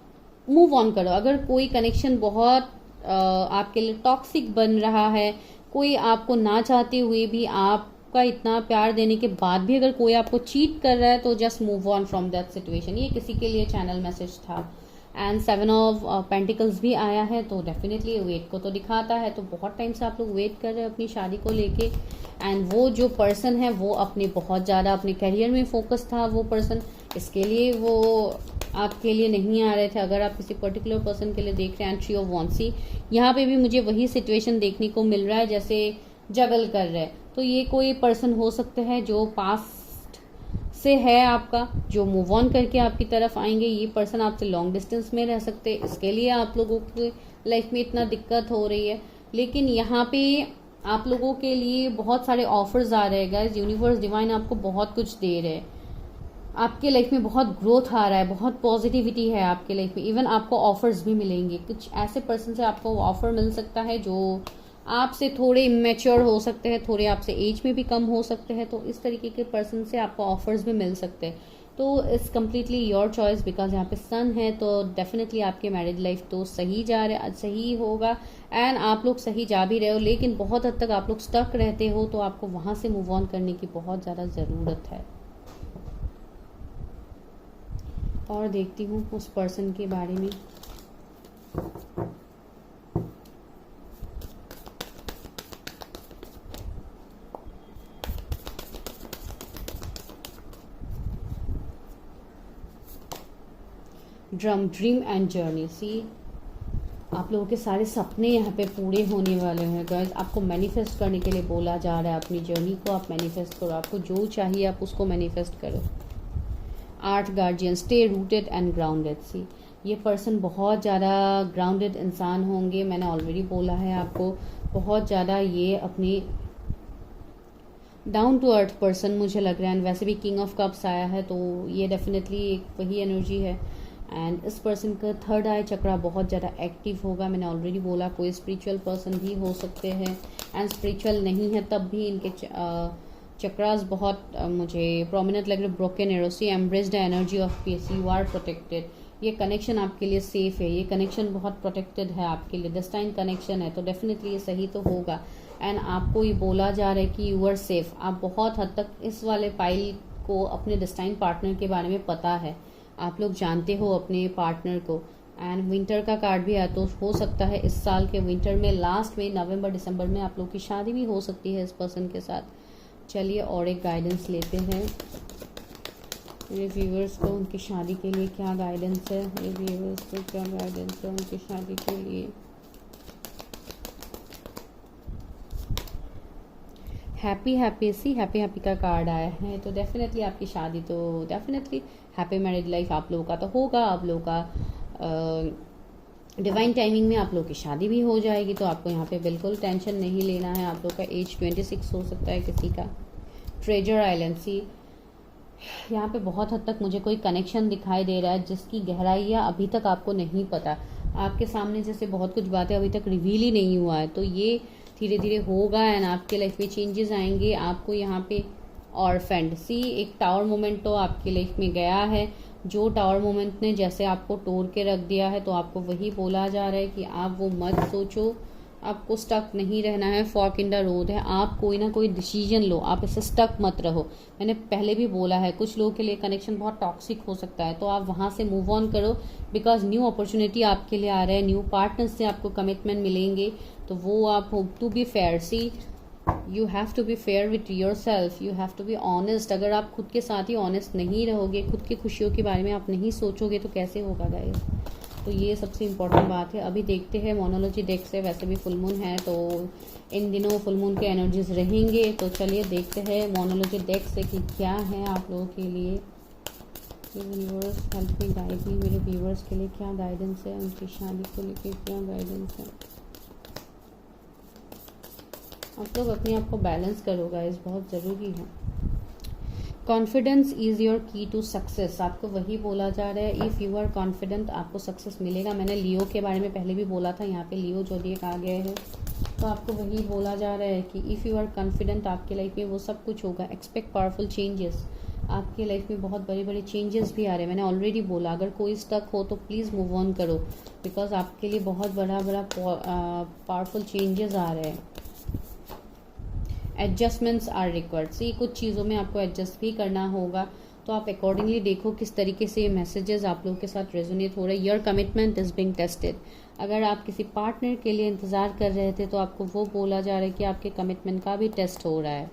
मूव ऑन करो। अगर कोई कनेक्शन बहुत आपके लिए टॉक्सिक बन रहा है, कोई आपको ना चाहते हुए भी आपका इतना प्यार देने के बाद भी अगर कोई आपको चीट कर रहा है, तो just move on from that situation. ये किसी के लिए चैनल मैसेज था। एंड 7 ऑफ पेंटिकल्स भी आया है, तो डेफिनेटली वेट को तो दिखाता है। तो बहुत टाइम से आप लोग वेट कर रहे हैं अपनी शादी को लेके। एंड वो जो पर्सन है वो अपने बहुत ज़्यादा अपने करियर में फोकस था वो पर्सन, इसके लिए वो आपके लिए नहीं आ रहे थे। अगर आप किसी पर्टिकुलर पर्सन के लिए देख रहे हैं, ट्री ऑफ वॉन्ड्स, यहाँ पे भी मुझे वही सिचुएशन देखने को मिल रहा है जैसे जगल कर रहे हैं। तो ये कोई पर्सन हो सकते हैं जो पास्ट से है आपका, जो मूव ऑन करके आपकी तरफ आएंगे। ये पर्सन आपसे लॉन्ग डिस्टेंस में रह सकते हैं, इसके लिए आप लोगों की लाइफ में इतना दिक्कत हो रही है। लेकिन यहाँ पे आप लोगों के लिए बहुत सारे ऑफर्स आ रहे हैं गाइस। यूनिवर्स डिवाइन आपको बहुत कुछ दे रहे हैं, आपके लाइफ में बहुत ग्रोथ आ रहा है, बहुत पॉजिटिविटी है आपके लाइफ में। इवन आपको ऑफर्स भी मिलेंगे, कुछ ऐसे पर्सन से आपको ऑफर मिल सकता है जो आपसे थोड़े इमेच्योर हो सकते हैं, थोड़े आपसे एज में भी कम हो सकते हैं। तो इस तरीके के पर्सन से आपको ऑफर्स भी मिल सकते हैं। तो it's completely your choice, because यहाँ पे सन है, तो डेफिनेटली आपके मैरिज लाइफ तो सही जा रहा, सही होगा। एंड आप लोग सही जा भी रहे हो, लेकिन बहुत हद तक आप लोग स्टक रहते हो, तो आपको वहाँ से मूव ऑन करने की बहुत ज़्यादा ज़रूरत है। और देखती हूँ उस पर्सन के बारे में। Dream and journey. सी आप लोगों के सारे सपने यहाँ पे पूरे होने वाले हैं गाइस। आपको मैनिफेस्ट करने के लिए बोला जा रहा है, अपनी जर्नी को आप मैनिफेस्ट करो, आपको जो चाहिए आप उसको मैनिफेस्ट करो। 8 guardian, stay rooted and grounded. See ये पर्सन बहुत ज़्यादा ग्राउंडेड इंसान होंगे, मैंने ऑलरेडी बोला है आपको। बहुत ज़्यादा ये अपनी डाउन टू अर्थ पर्सन मुझे लग रहा है। वैसे भी किंग ऑफ कप्स आया है, तो ये डेफिनेटली एक वही एनर्जी है। एंड इस पर्सन का थर्ड आई चक्रा बहुत ज़्यादा एक्टिव होगा, मैंने ऑलरेडी बोला। कोई स्पिरिचुअल पर्सन भी हो सकते हैं, एंड स्पिरिचुअल नहीं है तब भी इनके चक्रास बहुत मुझे प्रोमिनेंट लग रहे, broken arrow, see embrace the energy of peace, you are protected. ये कनेक्शन आपके लिए सेफ है, ये कनेक्शन बहुत प्रोटेक्टेड है आपके लिए, डेस्टाइन कनेक्शन है, तो डेफिनेटली ये सही तो होगा। एंड आपको ये बोला जा रहा है कि यू आर सेफ। आप बहुत हद तक इस वाले पाइल को अपने डेस्टाइन पार्टनर के बारे में पता है, आप लोग जानते हो अपने पार्टनर को। एंड विंटर का कार्ड भी है, तो हो सकता है इस साल के विंटर में, लास्ट में नवंबर दिसंबर में आप लोग की शादी भी हो सकती है इस पर्सन के साथ। चलिए और एक गाइडेंस लेते हैं मेरे व्यूवर्स को उनकी शादी के लिए क्या गाइडेंस है, मेरे व्यूवर्स को क्या गाइडेंस है उनकी शादी के लिए। हैप्पी हैप्पी का कार्ड आया है, तो डेफिनेटली आपकी शादी तो डेफिनेटली हैप्पी मैरिड लाइफ आप लोगों का तो होगा। आप लोगों का डिवाइन टाइमिंग में आप लोग की शादी भी हो जाएगी, तो आपको यहाँ पे बिल्कुल टेंशन नहीं लेना है। आप लोग का एज 26 हो सकता है किसी का। ट्रेजर आइलैंड, सी यहाँ पे बहुत हद तक मुझे कोई कनेक्शन दिखाई दे रहा है जिसकी गहराइयाँ अभी तक आपको नहीं पता। आपके सामने जैसे बहुत कुछ बातें अभी तक रिवील ही नहीं हुआ है, तो ये धीरे धीरे होगा एंड आपके लाइफ में चेंजेस आएंगे। आपको यहाँ पे ऑर्फेंड, सी एक टावर मोमेंट तो आपकी लाइफ में गया है, जो टावर मोमेंट ने जैसे आपको तोड़ के रख दिया है, तो आपको वही बोला जा रहा है कि आप वो मत सोचो, आपको स्टक नहीं रहना है। फॉर्क इन द रोड है, आप कोई ना कोई डिसीजन लो, आप इससे स्टक मत रहो। मैंने पहले भी बोला है कुछ लोगों के लिए कनेक्शन बहुत टॉक्सिक हो सकता है, तो आप वहाँ से मूव ऑन करो, बिकॉज न्यू अपॉर्चुनिटी आपके लिए आ रहा है, न्यू पार्टनर से आपको कमिटमेंट मिलेंगे, तो वो आप hope to be fair. See you have to be fair with yourself, you have to be honest. अगर आप खुद के साथ ही ऑनेस्ट नहीं रहोगे, खुद की खुशियों के बारे में आप नहीं सोचोगे, तो कैसे होगा गाइस। तो ये सबसे इम्पोर्टेंट बात है। अभी देखते हैं मोनोलॉजी डेक से, वैसे भी फुल मून है तो इन दिनों फुल मून के एनर्जीज रहेंगे, तो चलिए देखते हैं मोनोलॉजी डेक से कि क्या है आप लोगों के लिए। Viewers help me guide me, मेरे व्यूअर्स के लिए क्या गाइडेंस है, उनकी शादी को लेकर क्या गाइडेंस है। आप लोग अपने आप को बैलेंस करो गाइस, बहुत ज़रूरी है। Confidence is your key to success, आपको वही बोला जा रहा है। इफ़ यू आर कॉन्फिडेंट आपको सक्सेस मिलेगा। मैंने लियो के बारे में पहले भी बोला था, यहाँ पे लियो ज़ोडिएक आ गया है, तो आपको वही बोला जा रहा है कि इफ़ यू आर कॉन्फिडेंट आपके लाइफ में वो सब कुछ होगा। एक्सपेक्ट पावरफुल चेंजेस, आपके लाइफ में बहुत बड़े बड़े चेंजेस भी आ रहे हैं। मैंने ऑलरेडी बोला अगर कोई स्टक हो तो प्लीज़ मूव ऑन करो, बिकॉज आपके लिए बहुत बड़ा पावरफुल चेंजेस आ रहे हैं। एडजस्टमेंट्स आर रिक्वायर्ड, सी कुछ चीज़ों में आपको एडजस्ट भी करना होगा, तो आप अकॉर्डिंगली देखो किस तरीके से ये मैसेजेस आप लोगों के साथ रेजोनेट हो रहे हैं। Your commitment is being tested, अगर आप किसी पार्टनर के लिए इंतज़ार कर रहे थे तो आपको वो बोला जा रहा है कि आपके कमिटमेंट का भी टेस्ट हो रहा है,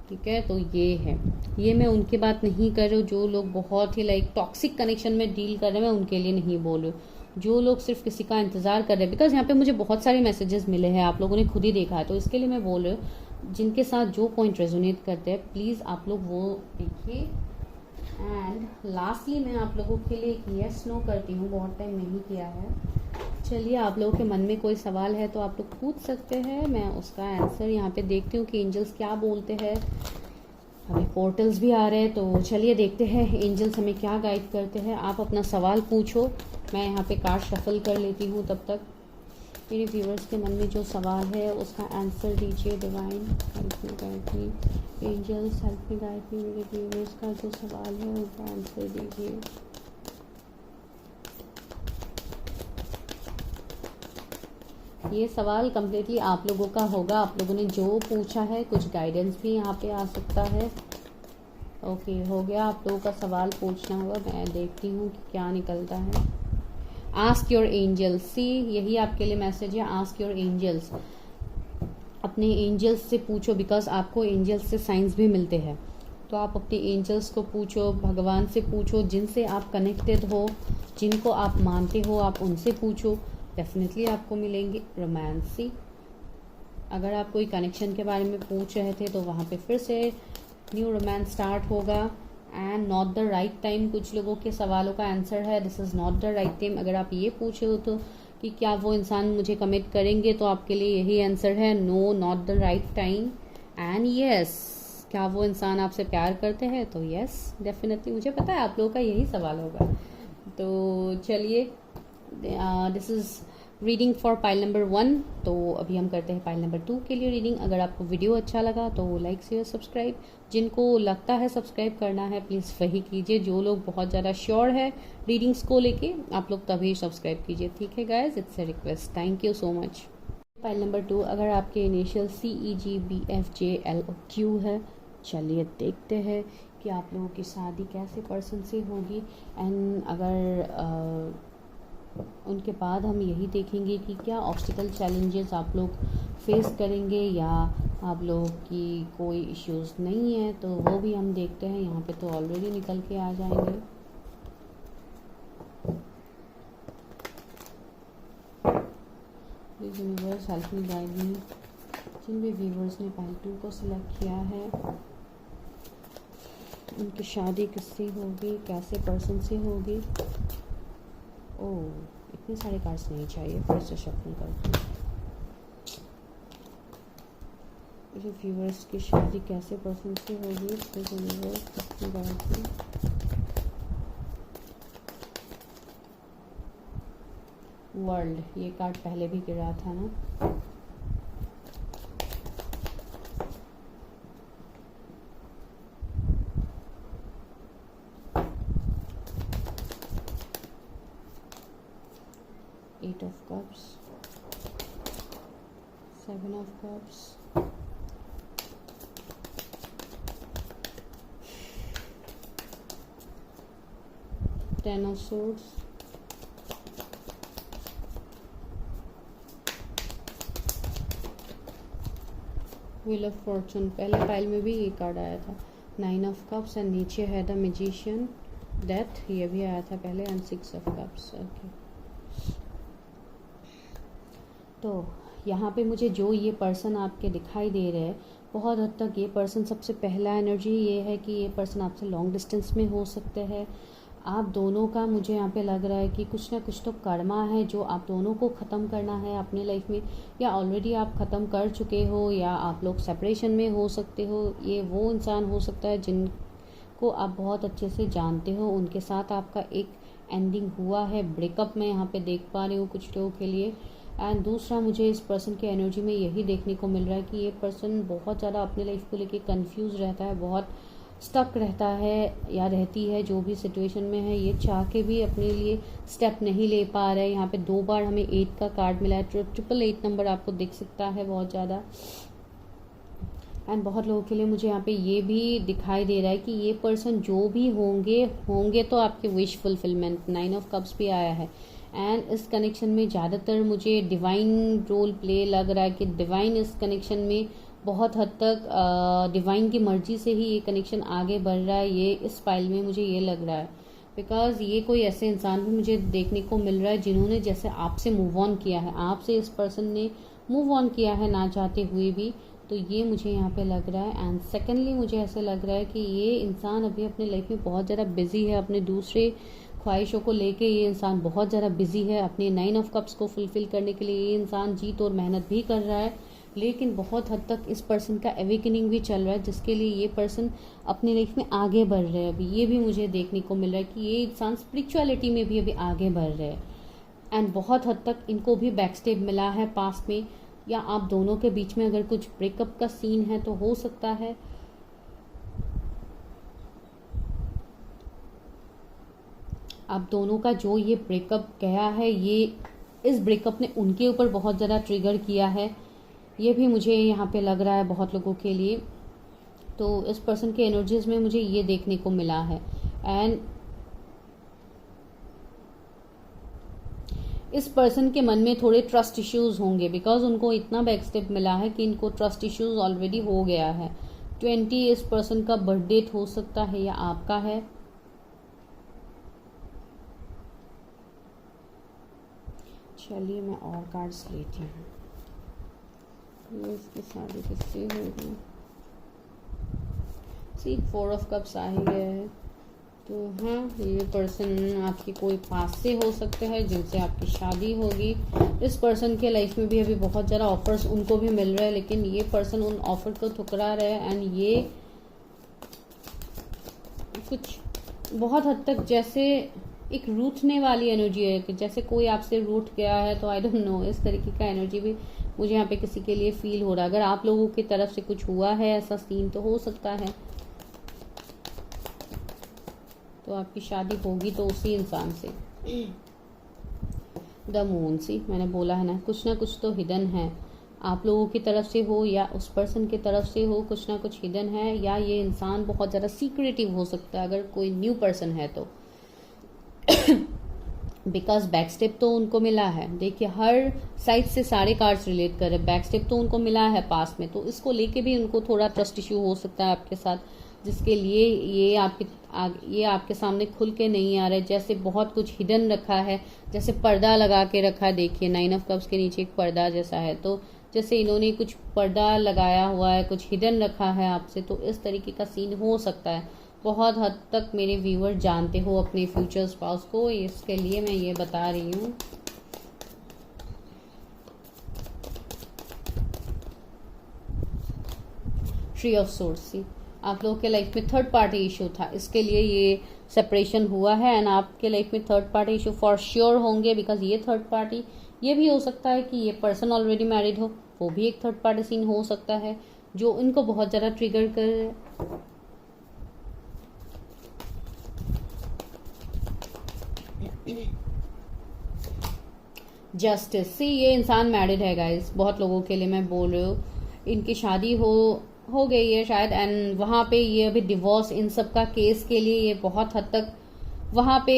ठीक है। तो ये है, ये मैं उनकी बात नहीं कर रही हूँ जो लोग बहुत ही लाइक टॉक्सिक कनेक्शन में डील कर रहे हैं, मैं उनके लिए नहीं बोल रही हूँ। जो लोग सिर्फ किसी का इंतज़ार कर रहे हैं, बिकॉज यहाँ पे मुझे बहुत सारे मैसेजेस मिले हैं, आप लोगों ने खुद ही देखा है, तो इसके लिए मैं बोल रही हूँ जिनके साथ जो पॉइंट रेजोनेट करते हैं प्लीज़ आप लोग वो देखिए। एंड लास्टली मैं आप लोगों के लिए एक येस नो करती हूँ, बहुत टाइम नहीं किया है। चलिए आप लोगों के मन में कोई सवाल है तो आप लोग पूछ सकते हैं, मैं उसका आंसर यहाँ पे देखती हूँ कि एंजल्स क्या बोलते हैं। अभी पोर्टल्स भी आ रहे हैं, तो चलिए देखते हैं एंजल्स हमें क्या गाइड करते हैं। आप अपना सवाल पूछो, मैं यहाँ पे कार्ड शफल कर लेती हूँ, तब तक मेरे व्यूअर्स के मन में जो सवाल है उसका आंसर दीजिए। Divine help me guide me, angels help me guide me, मेरे व्यूअर्स का जो सवाल है उसका आंसर दीजिए। ये सवाल कम्प्लीटली आप लोगों का होगा, आप लोगों ने जो पूछा है, कुछ गाइडेंस भी यहाँ पे आ सकता है। ओके हो गया, आप लोगों का सवाल पूछना होगा, मैं देखती हूँ कि क्या निकलता है। आस्क योर एंजल्स, सी यही आपके लिए मैसेज है। आस्क योर एंजल्स, अपने एंजल्स से पूछो, बिकॉज आपको एंजल्स से साइंस भी मिलते हैं, तो आप अपने एंजल्स को पूछो, भगवान से पूछो, जिनसे आप कनेक्टेड हो, जिनको आप मानते हो, आप उनसे पूछो, डेफिनेटली आपको मिलेंगे। रोमांस, सी अगर आप कोई कनेक्शन के बारे में पूछ रहे थे तो वहाँ पे फिर से न्यू रोमांस स्टार्ट होगा। And not the right time, कुछ लोगों के सवालों का आंसर है this is not the right time. अगर आप ये पूछे हो तो कि क्या वो इंसान मुझे कमिट करेंगे, तो आपके लिए यही आंसर है, no not the right time. And yes, क्या वो इंसान आपसे प्यार करते हैं, तो यस डेफिनेटली, मुझे पता है आप लोगों का यही सवाल होगा। तो चलिए this is reading for pile number 1। तो अभी हम करते हैं पाइल नंबर 2 के लिए रीडिंग। अगर आपको वीडियो अच्छा लगा तो लाइक शेयर सब्सक्राइब, जिनको लगता है सब्सक्राइब करना है प्लीज़ वही कीजिए। जो लोग बहुत ज़्यादा श्योर है रीडिंग्स को लेके आप लोग तभी सब्सक्राइब कीजिए, ठीक है guys, it's a request. Thank you so much. Pile number 2, अगर आपके इनिशियल CEGBFJLQ है, चलिए देखते हैं कि आप लोगों की शादी कैसे पर्सन से होगी। एंड अगर उनके बाद हम यही देखेंगे कि क्या ऑब्स्टिकल चैलेंजेस आप लोग फेस करेंगे या आप लोगों की कोई इश्यूज नहीं है, तो वो भी हम देखते हैं। यहाँ पे तो ऑलरेडी निकल के आ जाएंगे। Please universe help me guide me. जिन भी व्यूवर्स ने पाइल 2 को सिलेक्ट किया है, उनकी शादी किससे होगी, कैसे पर्सन से होगी। ओह, इतने सारे कार्ड्स नहीं चाहिए, फिर से शफल करते हैं। जो व्यूअर्स की शादी कैसे पर्सन से होगी, फिर वर्ल्ड, ये कार्ड पहले भी गिरा था ना। Eight of Cups, Seven of Cups, Ten of Swords, Wheel of Fortune। पहले पाइल में भी ये कार्ड आया था, Nine of Cups, एंड नीचे है द Magician, Death, ये भी आया था पहले, and Six of Cups। Okay, तो यहाँ पे मुझे जो ये पर्सन आपके दिखाई दे रहे हैं, बहुत हद तक ये पर्सन, सबसे पहला एनर्जी ये है कि ये पर्सन आपसे लॉन्ग डिस्टेंस में हो सकते हैं। आप दोनों का मुझे यहाँ पे लग रहा है कि कुछ ना कुछ तो कर्मा है जो आप दोनों को ख़त्म करना है अपने लाइफ में, या ऑलरेडी आप ख़त्म कर चुके हो, या आप लोग सेपरेशन में हो सकते हो। ये वो इंसान हो सकता है जिनको आप बहुत अच्छे से जानते हो, उनके साथ आपका एक एंडिंग हुआ है, ब्रेकअप में यहाँ पे देख पा रही हूँ कुछ लोगों के लिए। एंड दूसरा, मुझे इस पर्सन की एनर्जी में यही देखने को मिल रहा है कि ये पर्सन बहुत ज़्यादा अपने लाइफ को लेके कंफ्यूज रहता है, बहुत स्टक रहता है या रहती है, जो भी सिचुएशन में है। ये चाह के भी अपने लिए स्टेप नहीं ले पा रहा है। यहाँ पे 2 बार हमें 8 का कार्ड मिला है, 888 नंबर आपको दिख सकता है बहुत ज़्यादा। एंड बहुत लोगों के लिए मुझे यहाँ पे ये भी दिखाई दे रहा है कि ये पर्सन जो भी होंगे तो आपके विश फुलफिलमेंट। 9 ऑफ कप्स भी आया है। एंड इस कनेक्शन में ज़्यादातर मुझे डिवाइन रोल प्ले लग रहा है कि डिवाइन इस कनेक्शन में बहुत हद तक डिवाइन की मर्जी से ही ये कनेक्शन आगे बढ़ रहा है। ये इस पाइल में मुझे ये लग रहा है, बिकॉज ये कोई ऐसे इंसान भी मुझे देखने को मिल रहा है जिन्होंने जैसे आपसे मूव ऑन किया है, आपसे इस पर्सन ने मूव ऑन किया है ना चाहते हुए भी। तो ये मुझे यहाँ पे लग रहा है। एंड सेकेंडली मुझे ऐसे लग रहा है कि ये इंसान अभी अपने लाइफ में बहुत ज़्यादा बिजी है, अपने दूसरे ख्वाहिशों को लेके ये इंसान बहुत ज़्यादा बिजी है। अपने 9 ऑफ कप्स को फुलफिल करने के लिए ये इंसान जीत और मेहनत भी कर रहा है, लेकिन बहुत हद तक इस पर्सन का अवेकनिंग भी चल रहा है, जिसके लिए ये पर्सन अपनी लाइफ में आगे बढ़ रहे हैं। अभी ये भी मुझे देखने को मिल रहा है कि ये इंसान स्पिरिचुअलिटी में भी अभी आगे बढ़ रहे हैं। एंड बहुत हद तक इनको भी बैकस्टेप मिला है पास्ट में, या आप दोनों के बीच में अगर कुछ ब्रेकअप का सीन है तो हो सकता है। आप दोनों का जो ये ब्रेकअप गया है, ये इस ब्रेकअप ने उनके ऊपर बहुत ज़्यादा ट्रिगर किया है, ये भी मुझे यहाँ पे लग रहा है बहुत लोगों के लिए। तो इस पर्सन के एनर्जीज में मुझे ये देखने को मिला है। एंड इस पर्सन के मन में थोड़े ट्रस्ट इश्यूज होंगे, बिकॉज उनको इतना बैक स्टेप मिला है कि इनको ट्रस्ट इश्यूज ऑलरेडी हो गया है। 20 इस पर्सन का बर्थ डेट हो सकता है या आपका है। चलिए मैं और कार्ड्स लेती हूँ। ये इसकी शादी किससे होगी? सी 4 ऑफ कप्स आ ही गया है। तो हाँ, ये पर्सन आपके कोई पास से हो सकते हैं जिनसे आपकी शादी होगी। इस पर्सन के लाइफ में भी अभी बहुत ज़्यादा ऑफर्स उनको भी मिल रहे हैं, लेकिन ये पर्सन उन ऑफर को ठुकरा रहे हैं। एंड ये कुछ बहुत हद तक जैसे एक रूठने वाली एनर्जी है कि जैसे कोई आपसे रूठ गया है, तो आई डोंट नो, इस तरीके का एनर्जी भी मुझे यहाँ पे किसी के लिए फील हो रहा है। अगर आप लोगों की तरफ से कुछ हुआ है ऐसा सीन तो हो सकता है, तो आपकी शादी होगी तो उसी इंसान से। द मून, सी मैंने बोला है ना कुछ तो हिडन है, आप लोगों की तरफ से हो या उस पर्सन की तरफ से हो, कुछ ना कुछ हिडन है, या ये इंसान बहुत ज़्यादा सीक्रेटिव हो सकता है अगर कोई न्यू पर्सन है तो। बिकॉज बैक स्टेप तो उनको मिला है, देखिए हर साइड से सारे कार्ड्स रिलेट कर रहे हैं, बैक स्टेप तो उनको मिला है पास में, तो इसको लेके भी उनको थोड़ा ट्रस्ट इश्यू हो सकता है आपके साथ, जिसके लिए ये आपके सामने खुल के नहीं आ रहा है, जैसे बहुत कुछ हिडन रखा है, जैसे पर्दा लगा के रखा है। देखिए 9 ऑफ कप्स के नीचे एक पर्दा जैसा है, तो जैसे इन्होंने कुछ पर्दा लगाया हुआ है, कुछ हिडन रखा है आपसे, तो इस तरीके का सीन हो सकता है। बहुत हद तक मेरे व्यूअर जानते हो अपने फ्यूचर स्पाउस को, इसके लिए मैं ये बता रही हूँ। ट्री ऑफ सोर्ड्स, सी आप लोगों के लाइफ में थर्ड पार्टी इशू था, इसके लिए ये सेपरेशन हुआ है, एंड आपके लाइफ में third party issue for sure होंगे, बिकॉज ये थर्ड पार्टी, ये भी हो सकता है कि ये पर्सन ऑलरेडी मैरिड हो, वो भी एक थर्ड पार्टी सीन हो सकता है जो इनको बहुत ज़्यादा ट्रिगर कर। जस्टिस, सी ये इंसान मैरिड है गाइस, बहुत लोगों के लिए मैं बोल रही हूँ, इनकी शादी हो गई है शायद, एंड वहाँ पे ये अभी डिवोर्स इन सब का केस के लिए ये बहुत हद तक वहाँ पे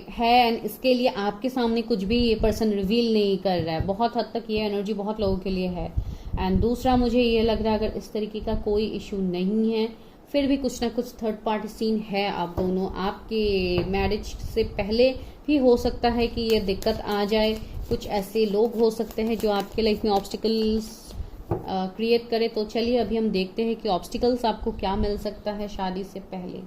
है, एंड इसके लिए आपके सामने कुछ भी ये पर्सन रिवील नहीं कर रहा है, बहुत हद तक ये एनर्जी बहुत लोगों के लिए है। एंड दूसरा मुझे ये लग रहा है अगर इस तरीके का कोई इशू नहीं है, फिर भी कुछ ना कुछ थर्ड पार्टी सीन है, आप दोनों आपके मैरिज से पहले भी हो सकता है कि ये दिक्कत आ जाए, कुछ ऐसे लोग हो सकते हैं जो आपके लाइफ में ऑब्स्टिकल्स क्रिएट करे। तो चलिए अभी हम देखते हैं कि ऑब्स्टिकल्स आपको क्या मिल सकता है शादी से पहले।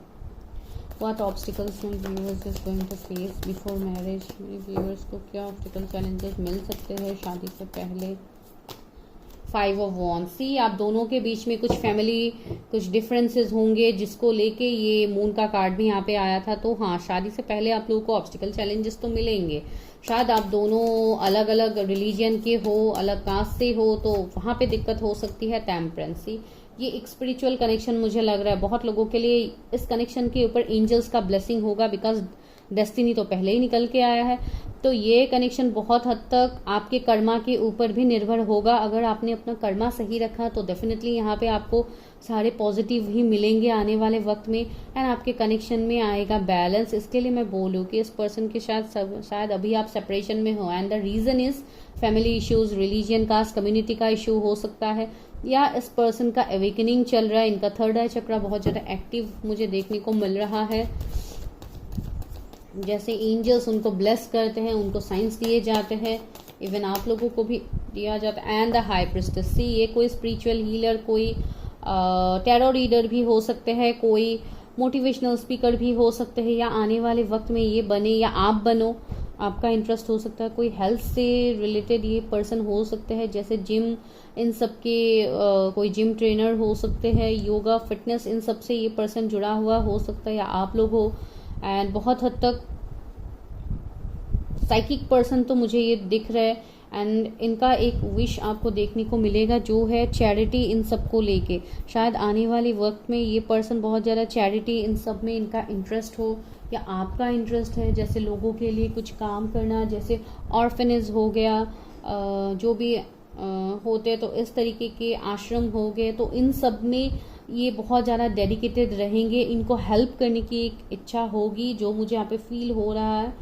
What obstacles my viewers is going to face before marriage? मेरे viewers को क्या ऑब्स्टिकल चैलेंजेस मिल सकते हैं शादी से पहले। 5 ऑफ वॉन्ड्स, सी आप दोनों के बीच में कुछ फैमिली कुछ डिफरेंसेस होंगे, जिसको लेके ये मून का कार्ड भी यहाँ पे आया था। तो हाँ, शादी से पहले आप लोगों को ऑब्स्टिकल चैलेंजेस तो मिलेंगे, शायद आप दोनों अलग अलग रिलीजन के हो, अलग कास्ट से हो, तो वहाँ पे दिक्कत हो सकती है। टेम्परेंसी, ये एक स्पिरिचुअल कनेक्शन मुझे लग रहा है बहुत लोगों के लिए, इस कनेक्शन के ऊपर एंजल्स का ब्लेसिंग होगा, बिकॉज डेस्टिनी तो पहले ही निकल के आया है। तो ये कनेक्शन बहुत हद तक आपके कर्मा के ऊपर भी निर्भर होगा, अगर आपने अपना कर्मा सही रखा तो डेफिनेटली यहाँ पे आपको सारे पॉजिटिव ही मिलेंगे आने वाले वक्त में, एंड आपके कनेक्शन में आएगा बैलेंस। इसके लिए मैं बोलूँ कि इस पर्सन के शायद अभी आप सेपरेशन में हो, and the reason is family issues, religion, caste, community का इशू हो सकता है, या इस पर्सन का अवेकनिंग चल रहा है, इनका थर्ड आई चक्रा बहुत ज़्यादा एक्टिव मुझे देखने को मिल रहा है, जैसे एंजल्स उनको ब्लेस करते हैं, उनको साइंस दिए जाते हैं, इवन आप लोगों को भी दिया जाता है। एंड द हाई प्रिस्टेस, सी ये कोई स्पिरिचुअल हीलर, कोई टैरो रीडर भी हो सकते हैं, कोई मोटिवेशनल स्पीकर भी हो सकते हैं, या आने वाले वक्त में ये बने या आप बनो, आपका इंटरेस्ट हो सकता है। कोई हेल्थ से रिलेटेड ये पर्सन हो सकते हैं, जैसे जिम, इन सब के कोई जिम ट्रेनर हो सकते हैं, योगा, फिटनेस, इन सब से ये पर्सन जुड़ा हुआ हो सकता है, या आप लोग हो। एंड बहुत हद तक साइकिक पर्सन तो मुझे ये दिख रहा है, एंड इनका एक विश आपको देखने को मिलेगा जो है चैरिटी, इन सब को लेके शायद आने वाले वक्त में ये पर्सन बहुत ज़्यादा चैरिटी, इन सब में इनका इंटरेस्ट हो, या आपका इंटरेस्ट है जैसे लोगों के लिए कुछ काम करना, जैसे ऑर्फनेज हो गया, जो भी होते तो इस तरीके के आश्रम हो गए, तो इन सब में ये बहुत ज़्यादा डेडिकेटेड रहेंगे, इनको हेल्प करने की एक इच्छा होगी जो मुझे यहाँ पे फील हो रहा है।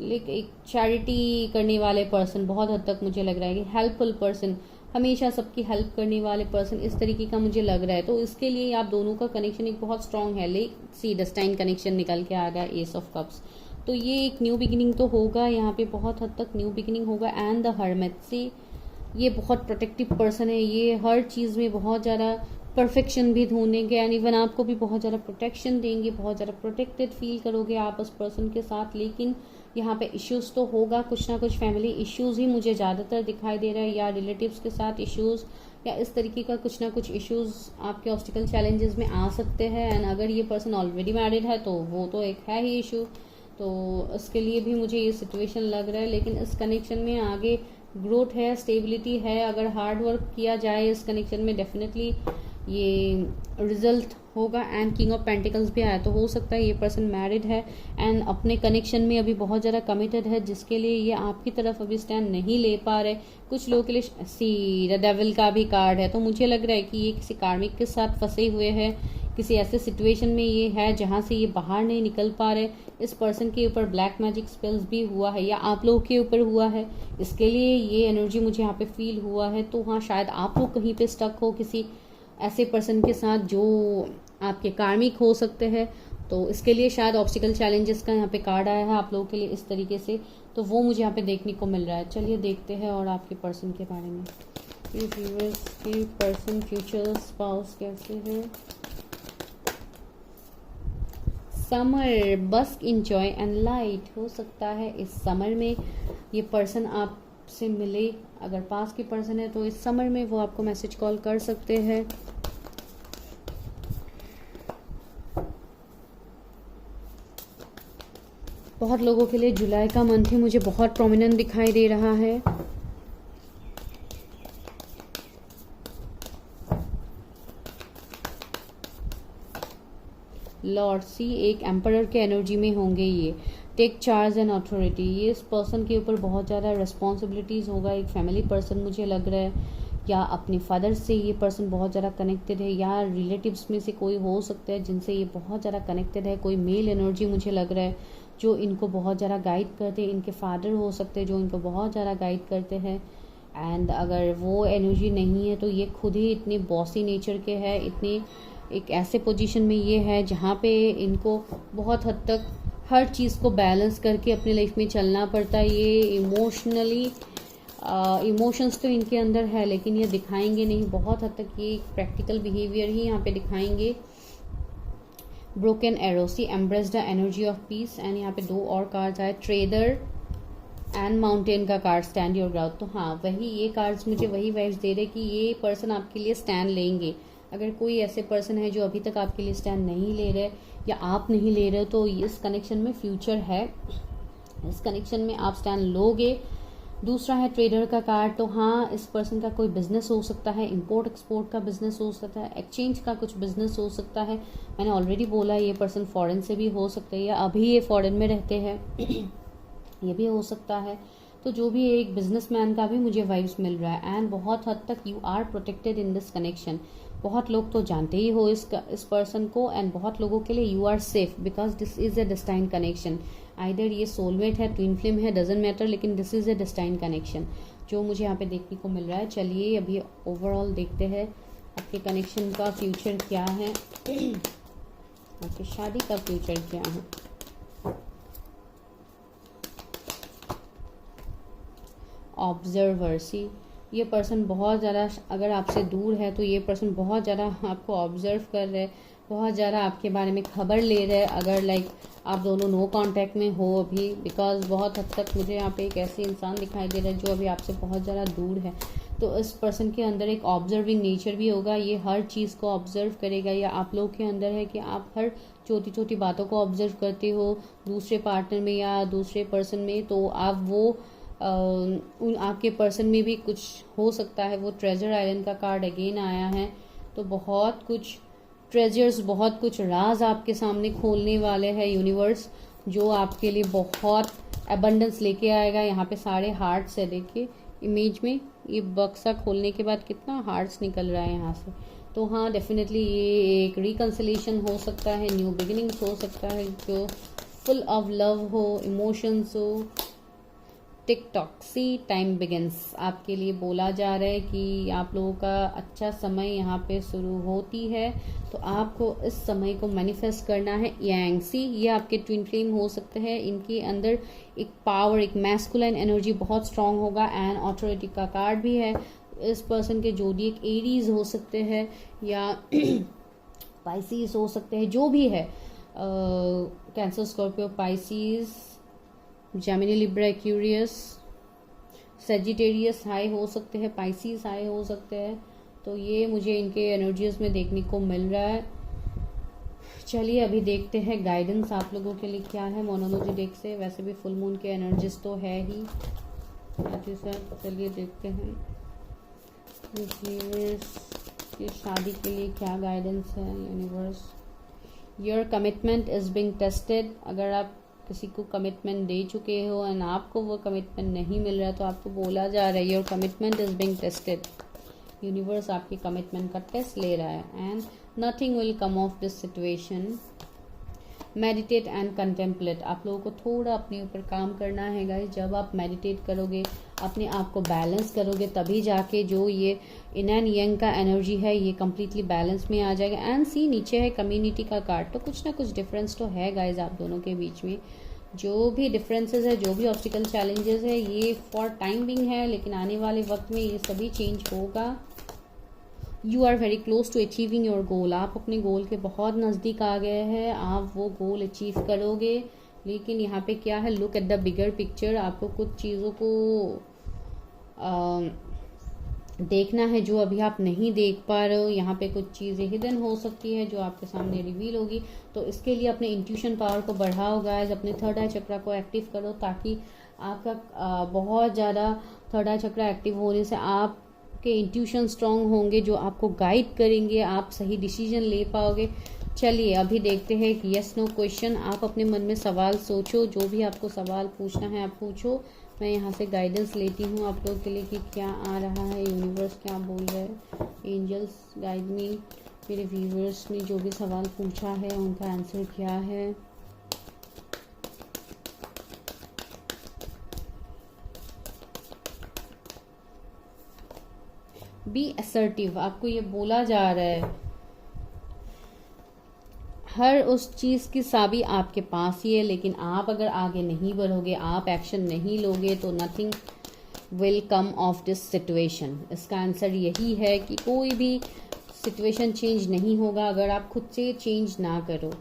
लेकिन एक चैरिटी करने वाले पर्सन बहुत हद तक मुझे लग रहा है कि हेल्पफुल पर्सन, हमेशा सबकी हेल्प करने वाले पर्सन, इस तरीके का मुझे लग रहा है। तो इसके लिए आप दोनों का कनेक्शन एक बहुत स्ट्रांग है। ले सी डेस्टाइन कनेक्शन निकल के आ गया, एस ऑफ कप्स, तो ये एक न्यू बिगिनिंग तो होगा यहाँ पे, बहुत हद तक न्यू बिगिनिंग होगा। एंड द हर्मिट, से ये बहुत प्रोटेक्टिव पर्सन है, ये हर चीज़ में बहुत ज़्यादा परफेक्शन भी ढूंढेंगे, एंड इवन आपको भी बहुत ज़्यादा प्रोटेक्शन देंगे, बहुत ज़्यादा प्रोटेक्टेड फील करोगे आप उस पर्सन के साथ। लेकिन यहाँ पे इश्यूज तो होगा, कुछ ना कुछ फैमिली इश्यूज ही मुझे ज़्यादातर दिखाई दे रहा है, या रिलेटिव्स के साथ इश्यूज, या इस तरीके का कुछ ना कुछ इश्यूज आपके ऑब्स्टिकल चैलेंजेस में आ सकते हैं। एंड अगर ये पर्सन ऑलरेडी मैरिड है तो वो तो एक है ही इशू, तो इसके लिए भी मुझे ये सिचुएशन लग रहा है। लेकिन इस कनेक्शन में आगे ग्रोथ है, स्टेबिलिटी है। अगर हार्ड वर्क किया जाए इस कनेक्शन में डेफिनेटली ये रिजल्ट होगा। एंड किंग ऑफ पेंटिकल्स भी आया, तो हो सकता है ये पर्सन मैरिड है एंड अपने कनेक्शन में अभी बहुत ज़्यादा कमिटेड है, जिसके लिए ये आपकी तरफ अभी स्टैंड नहीं ले पा रहे। कुछ लोगों के लिए सी द डेविल का भी कार्ड है, तो मुझे लग रहा है कि ये किसी कार्मिक के साथ फंसे हुए हैं, किसी ऐसे सिचुएशन में ये है जहाँ से ये बाहर नहीं निकल पा रहे। इस पर्सन के ऊपर ब्लैक मैजिक स्पेल्स भी हुआ है या आप लोगों के ऊपर हुआ है, इसके लिए ये एनर्जी मुझे यहाँ पे फील हुआ है। तो हाँ, शायद आप लोग कहीं पे स्टक हो किसी ऐसे पर्सन के साथ जो आपके कार्मिक हो सकते हैं। तो इसके लिए शायद ऑब्स्टिकल चैलेंजेस का यहाँ पे कार्ड आया है आप लोगों के लिए इस तरीके से, तो वो मुझे यहाँ पे देखने को मिल रहा है। चलिए देखते हैं और आपके पर्सन के बारे में। ये पर्सन फ्यूचर स्पाउस कैसे है। समर, बस इंजॉय एंड लाइट। हो सकता है इस समर में ये पर्सन आपसे मिले। अगर पास के पर्सन है तो इस समर में वो आपको मैसेज कॉल कर सकते हैं। बहुत लोगों के लिए जुलाई का मंथ ही मुझे बहुत प्रोमिनेंट दिखाई दे रहा है। लॉर्ड सी एक एम्परर के एनर्जी में होंगे ये। टेक चार्ज एंड अथॉरिटी, ये इस पर्सन के ऊपर बहुत ज़्यादा रिस्पॉन्सिबिलिटीज़ होगा। एक फैमिली पर्सन मुझे लग रहा है, या अपने फादर से ये पर्सन बहुत ज़्यादा कनेक्टेड है, या रिलेटिव्स में से कोई हो सकता है जिनसे ये बहुत ज़्यादा कनेक्टेड है। कोई मेल एनर्जी मुझे लग रहा है जो इनको बहुत ज़्यादा गाइड करते हैं। इनके फादर हो सकते हैं जो इनको बहुत ज़्यादा गाइड करते हैं। एंड अगर वो एनर्जी नहीं है तो ये खुद ही इतने बॉसी नेचर के हैं, इतने एक ऐसे पोजीशन में ये है जहाँ पे इनको बहुत हद तक हर चीज़ को बैलेंस करके अपनी लाइफ में चलना पड़ता है। ये इमोशनली इमोशंस तो इनके अंदर है लेकिन ये दिखाएंगे नहीं। बहुत हद तक ये प्रैक्टिकल बिहेवियर ही यहाँ पे दिखाएंगे। Broken arrow, see embrace the energy of peace. And यहाँ पे दो और कार्ड्स आए, ट्रेडर एंड माउंटेन का कार्ड, स्टैंड योर ग्राउंड। तो हाँ, वही ये कार्ड्स मुझे वही वाइब्स दे रहे कि ये पर्सन आपके लिए स्टैंड लेंगे। अगर कोई ऐसे पर्सन है जो अभी तक आपके लिए स्टैंड नहीं ले रहे या आप नहीं ले रहे, तो इस कनेक्शन में फ्यूचर है, इस कनेक्शन में आप स्टैंड लोगे। दूसरा है ट्रेडर का कार्ड, तो हाँ, इस पर्सन का कोई बिजनेस हो सकता है, इंपोर्ट एक्सपोर्ट का बिजनेस हो सकता है, एक्सचेंज का कुछ बिजनेस हो सकता है। मैंने ऑलरेडी बोला ये पर्सन फॉरेन से भी हो सकता है या अभी ये फॉरेन में रहते हैं ये भी हो सकता है। तो जो भी एक बिजनेसमैन का भी मुझे वाइब्स मिल रहा है। एंड बहुत हद तक you are protected in this connection. बहुत लोग तो जानते ही हो इस पर्सन को, एंड बहुत लोगों के लिए you are safe because this is a destined connection. Either ये सोलमेट है, ट्विन फ्लेम है, डजंट मैटर, लेकिन this is a destined connection जो मुझे यहाँ पे देखने को मिल रहा है। चलिए अभी ओवरऑल देखते हैं आपके कनेक्शन का फ्यूचर क्या है आपकी शादी का फ्यूचर क्या है। ऑब्जर्वर, सी ये पर्सन बहुत ज़्यादा, अगर आपसे दूर है तो ये पर्सन बहुत ज़्यादा आपको ऑब्जर्व कर रहे हैं, बहुत ज़्यादा आपके बारे में खबर ले रहे हैं। अगर लाइक आप दोनों नो कांटेक्ट में हो अभी, बिकॉज बहुत हद तक मुझे यहाँ पे एक ऐसी इंसान दिखाई दे रहा है जो अभी आपसे बहुत ज़्यादा दूर है। तो इस पर्सन के अंदर एक ऑब्जर्विंग नेचर भी होगा, ये हर चीज़ को ऑब्जर्व करेगा। या आप लोग के अंदर है कि आप हर छोटी छोटी बातों को ऑब्जर्व करते हो दूसरे पार्टनर में या दूसरे पर्सन में। तो आप वो आपके पर्सन में भी कुछ हो सकता है। वो ट्रेजर आइलैंड का कार्ड अगेन आया है, तो बहुत कुछ ट्रेजर्स, बहुत कुछ राज आपके सामने खोलने वाले हैं यूनिवर्स, जो आपके लिए बहुत अबंडेंस लेके आएगा। यहाँ पे सारे हार्ट्स है, देखिए इमेज में ये बक्सा खोलने के बाद कितना हार्ट्स निकल रहा है यहाँ से। तो हाँ, डेफिनेटली ये एक रिकंसिलेशन हो सकता है, न्यू बिगिनिंग्स हो सकता है जो फुल ऑफ लव हो, इमोशंस हो। टिकटॉक, सी टाइम बिगिंस, आपके लिए बोला जा रहा है कि आप लोगों का अच्छा समय यहाँ पे शुरू होती है। तो आपको इस समय को मैनिफेस्ट करना है। यांग, सी ये आपके ट्विन फ्लेम हो सकते हैं, इनके अंदर एक पावर, एक मैस्कुलाइन एनर्जी बहुत स्ट्रांग होगा। एंड ऑथोरिटी का कार्ड भी है। इस पर्सन के जोडिएक एरीज हो सकते हैं या पाइसिस हो सकते हैं, जो भी है, cancer, Scorpio, Pisces, Gemini, Libra, Aquarius, Sagittarius high हो सकते हैं, पाइसिस हाई हो सकते हैं। तो ये मुझे इनके एनर्जीज में देखने को मिल रहा है। चलिए अभी देखते हैं गाइडेंस आप लोगों के लिए क्या है मोनोलॉजी डेक से। वैसे भी फुल मून के एनर्जीज तो है ही सर। चलिए देखते हैं व्यूअर्स की शादी के लिए क्या गाइडेंस है universe. Your commitment is being tested. अगर आप किसी को कमिटमेंट दे चुके हो एंड आपको वो कमिटमेंट नहीं मिल रहा तो आपको बोला जा रहा है your commitment is being tested. Universe आपकी कमिटमेंट का टेस्ट ले रहा है and nothing will come of this situation. Meditate and contemplate. आप लोगों को थोड़ा अपने ऊपर काम करना है गाइस। जब आप मेडिटेट करोगे, अपने आप को बैलेंस करोगे, तभी जाके जो ये इन एंड यंग का एनर्जी है ये कम्प्लीटली बैलेंस में आ जाएगा। एंड सी नीचे है कम्युनिटी का कार्ड, तो कुछ ना कुछ डिफरेंस तो है गाइस आप दोनों के बीच में। जो भी डिफरेंसेस है, जो भी ऑब्स्टिकल चैलेंजेस है, ये फॉर टाइम बिंग है, लेकिन आने वाले वक्त में ये सभी चेंज होगा। You are very close to achieving your goal. आप अपने गोल के बहुत नज़दीक आ गए हैं, आप वो गोल अचीव करोगे। लेकिन यहाँ पे क्या है, look at the bigger picture. आपको कुछ चीज़ों को देखना है जो अभी आप नहीं देख पा रहे हो। यहाँ पे कुछ चीज़ें हिडन हो सकती है जो आपके सामने रिवील होगी। तो इसके लिए अपने इंट्यूशन पावर को बढ़ाओ गाइस, अपने थर्ड आई चक्रा को एक्टिव करो, ताकि आपका बहुत ज़्यादा थर्ड आई चक्रा एक्टिव होने से आप के इंट्यूशन स्ट्रांग होंगे जो आपको गाइड करेंगे, आप सही डिसीजन ले पाओगे। चलिए अभी देखते हैं कि यस नो क्वेश्चन। आप अपने मन में सवाल सोचो, जो भी आपको सवाल पूछना है आप पूछो। मैं यहाँ से गाइडेंस लेती हूँ आप लोगों के लिए कि क्या आ रहा है, यूनिवर्स क्या बोल रहा है, एंजल्स गाइड मी। मेरे व्यूअर्स ने जो भी सवाल पूछा है उनका आंसर क्या है। Be assertive. आपको ये बोला जा रहा है हर उस चीज़ की चाबी आपके पास ही है, लेकिन आप अगर आगे नहीं बढ़ोगे, आप एक्शन नहीं लोगे, तो nothing will come of this situation. इसका आंसर यही है कि कोई भी सिचुएशन चेंज नहीं होगा अगर आप खुद से चेंज ना करो।